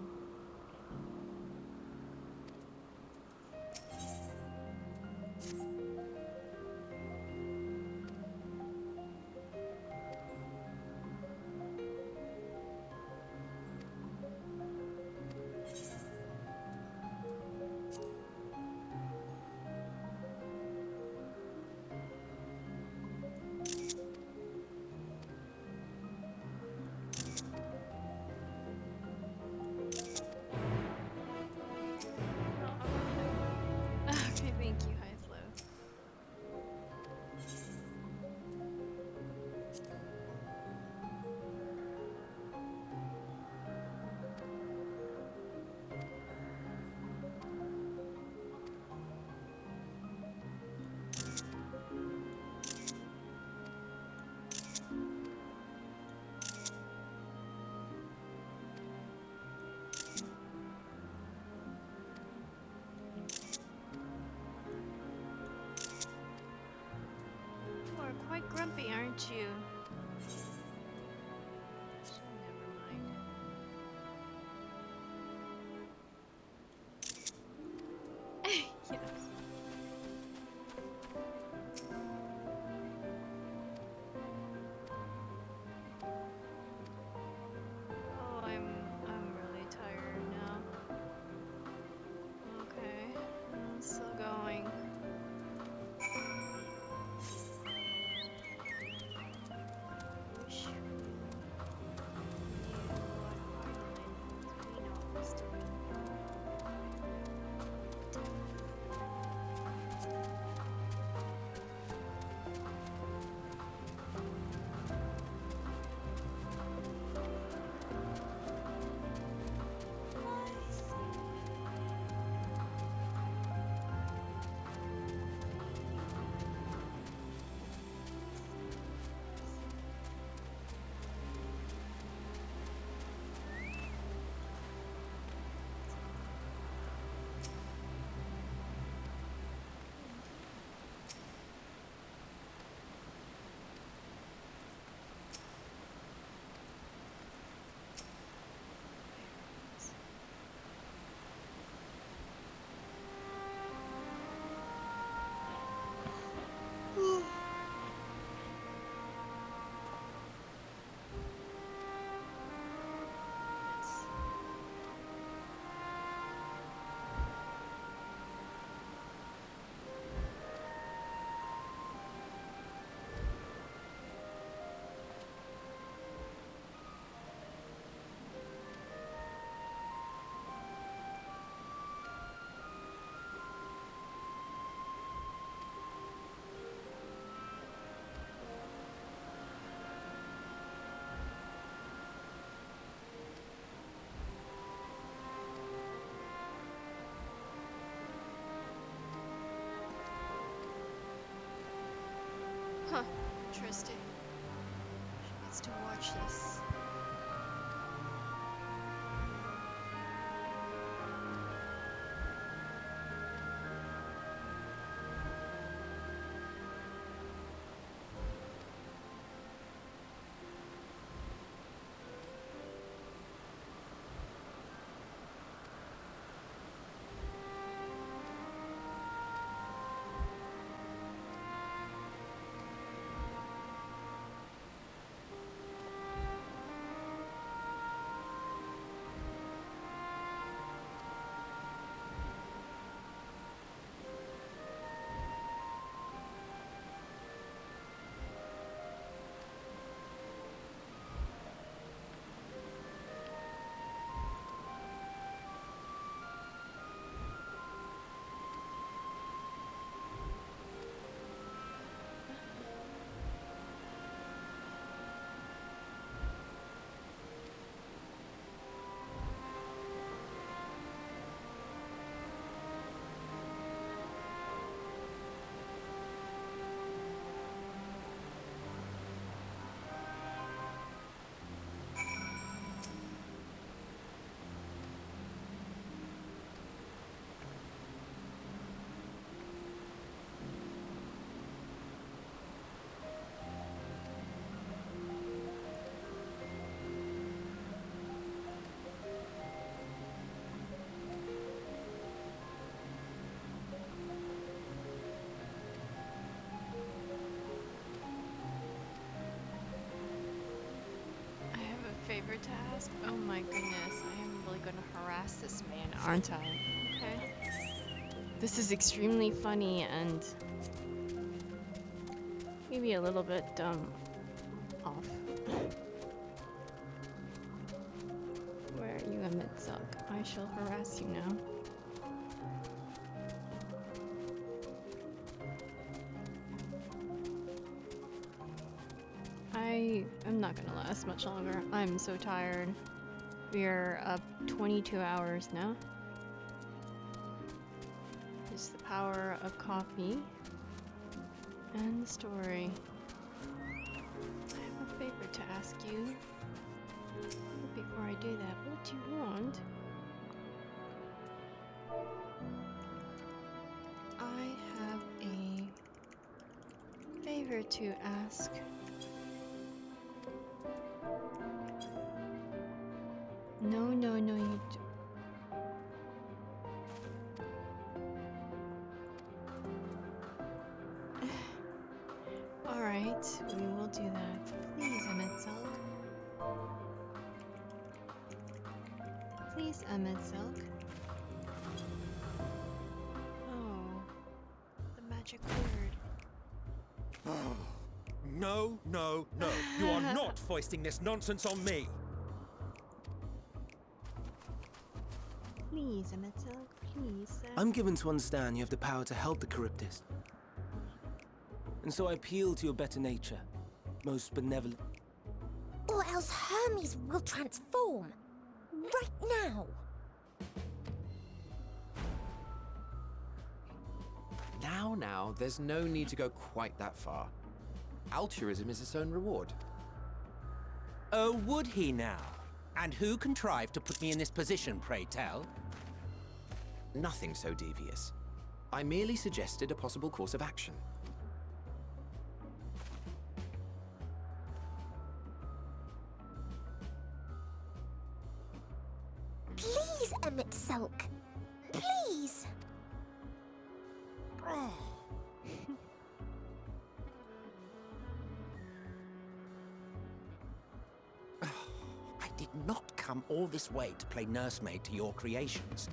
interesting. She needs to watch this. Favor to ask? Oh my goodness, I am really gonna harass this man, aren't I? Okay. This is extremely funny and maybe a little bit off. Where are you, Emmett Zuck? I shall harass you now. I'm not gonna last much longer. I'm so tired. We are up 22 hours now. It's the power of coffee and the story. I have a favor to ask you. But before I do that, what do you want? I have a favor to ask. No, you do. Alright, we will do that. Please, Emmett Silk. Please, Emmett Silk. Oh, the magic word. No, no, no. You are not foisting this nonsense on me. Please, Emmett Silk, please, sir. I'm given to understand you have the power to help the Charybdis. And so I appeal to your better nature, most benevolent. Or else Hermes will transform. Right now. Now, there's no need to go quite that far. Altruism is its own reward. Oh, would he now? And who contrived to put me in this position, pray tell? Nothing so devious. I merely suggested a possible course of action. Please, Emmett Silk. Please. I did not come all this way to play nursemaid to your creations.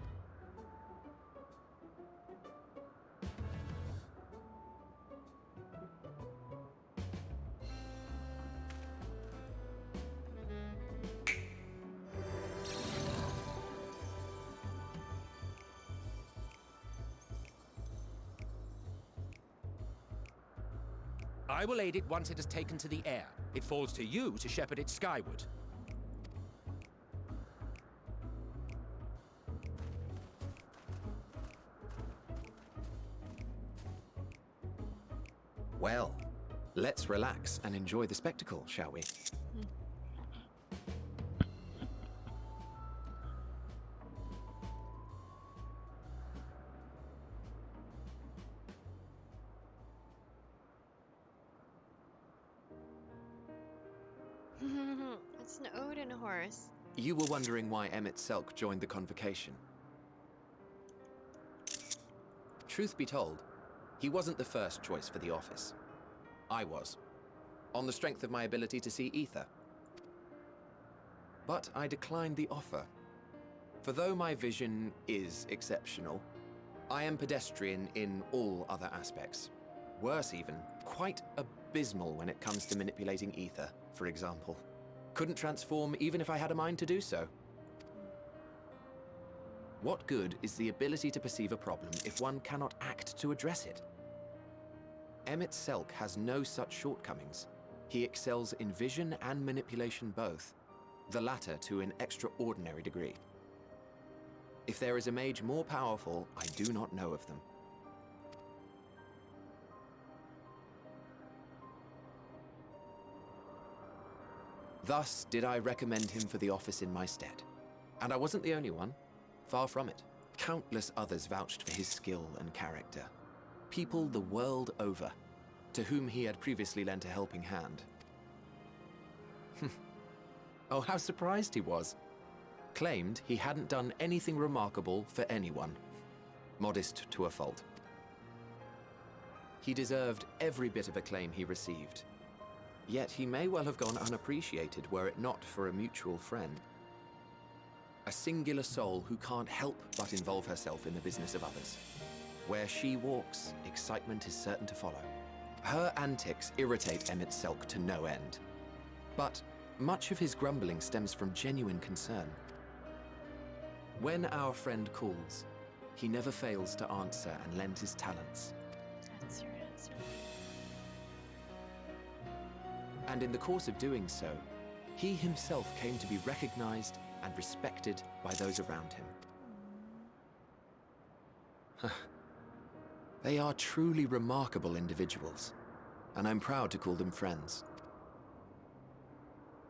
I will aid it once it has taken to the air. It falls to you to shepherd it skyward. Well, Let's relax and enjoy the spectacle, shall we? It's an ode and a horse. You were wondering why Emmett Selk joined the convocation. Truth be told, he wasn't the first choice for the office. I was, on the strength of my ability to see ether. But I declined the offer. For though my vision is exceptional, I am pedestrian in all other aspects. Worse even, quite abysmal when it comes to manipulating ether, for example. Couldn't transform even if I had a mind to do so. What good is the ability to perceive a problem if one cannot act to address it? Emmett Selk has no such shortcomings. He excels in vision and manipulation both, the latter to an extraordinary degree. If there is a mage more powerful, I do not know of them. Thus did I recommend him for the office in my stead. And I wasn't the only one. Far from it. Countless others vouched for his skill and character. People the world over, to whom he had previously lent a helping hand. Oh, how surprised he was. Claimed he hadn't done anything remarkable for anyone. Modest to a fault. He deserved every bit of acclaim he received. Yet he may well have gone unappreciated were it not for a mutual friend. A singular soul who can't help but involve herself in the business of others. Where she walks, excitement is certain to follow. Her antics irritate Emmett Selk to no end. But much of his grumbling stems from genuine concern. When our friend calls, he never fails to answer and lend his talents. That's your answer. And in the course of doing so, he himself came to be recognized and respected by those around him. They are truly remarkable individuals, and I'm proud to call them friends.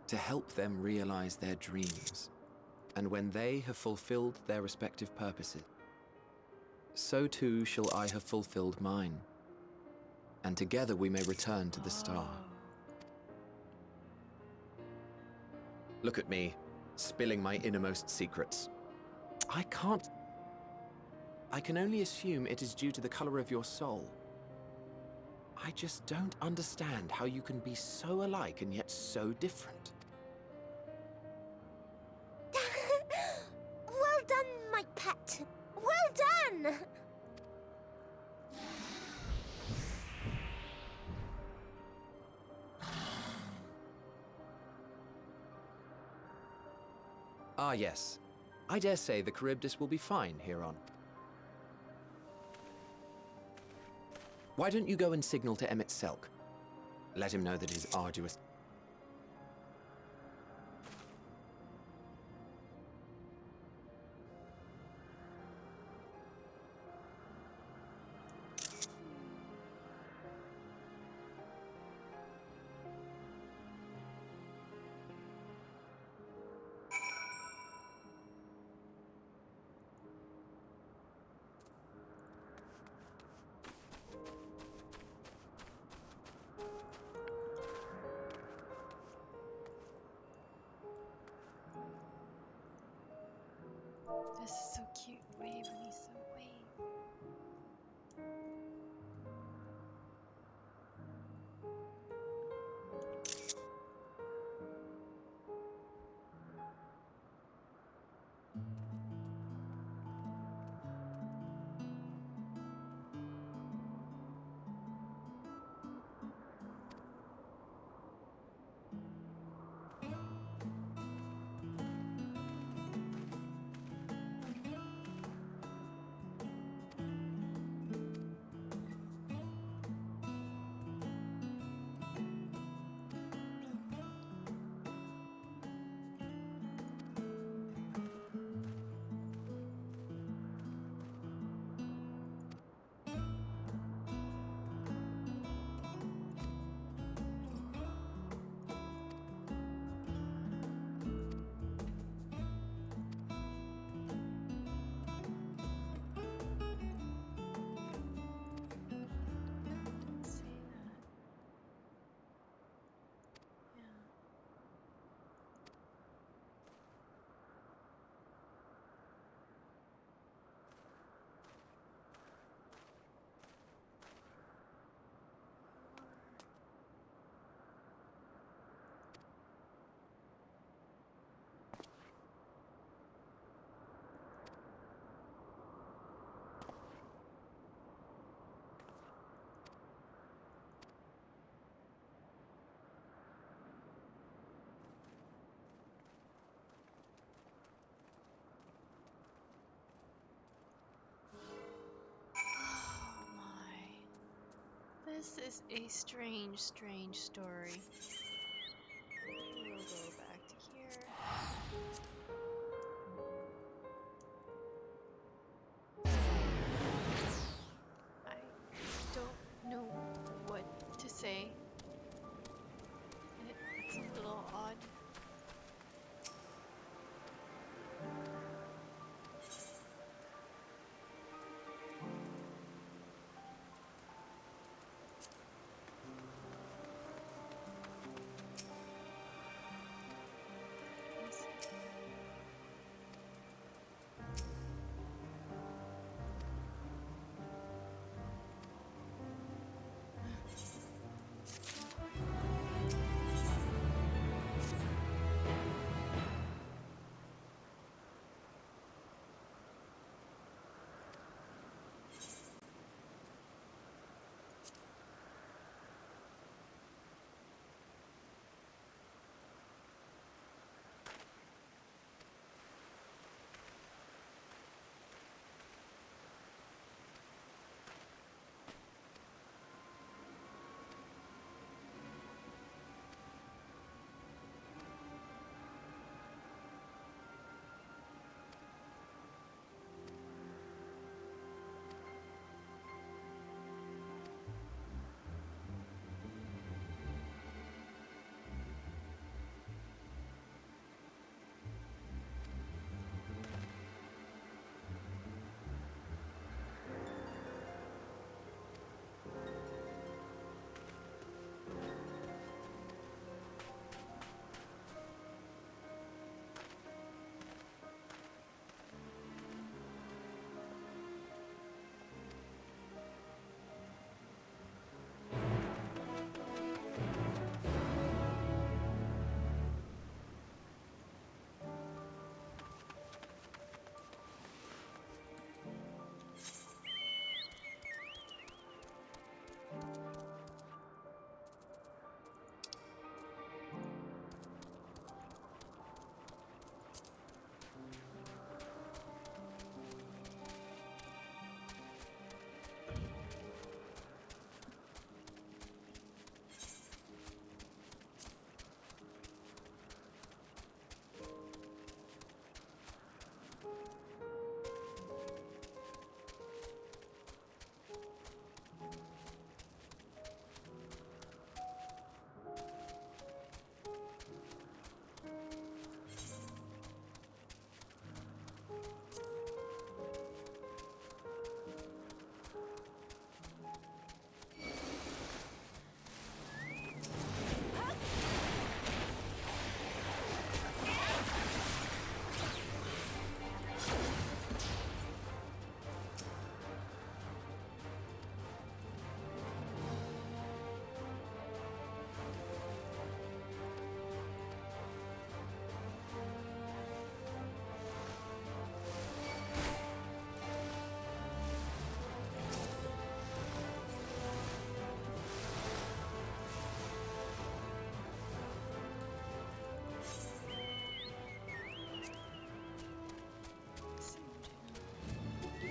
To help them realize their dreams, and when they have fulfilled their respective purposes, so too shall I have fulfilled mine, and together we may return to the star. Look at me, spilling my innermost secrets. I can only assume it is due to the color of your soul. I just don't understand how you can be so alike and yet so different. Well done, my pet. Well done! Ah, yes. I dare say the Charybdis will be fine here on. Why don't you go and signal to Emmett Selk? Let him know that his arduous... This is so cute. Wave when he's so wave. This is a strange, strange story. We'll go back to here. I don't know what to say. It's a little odd.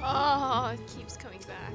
Oh, it keeps coming back.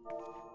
you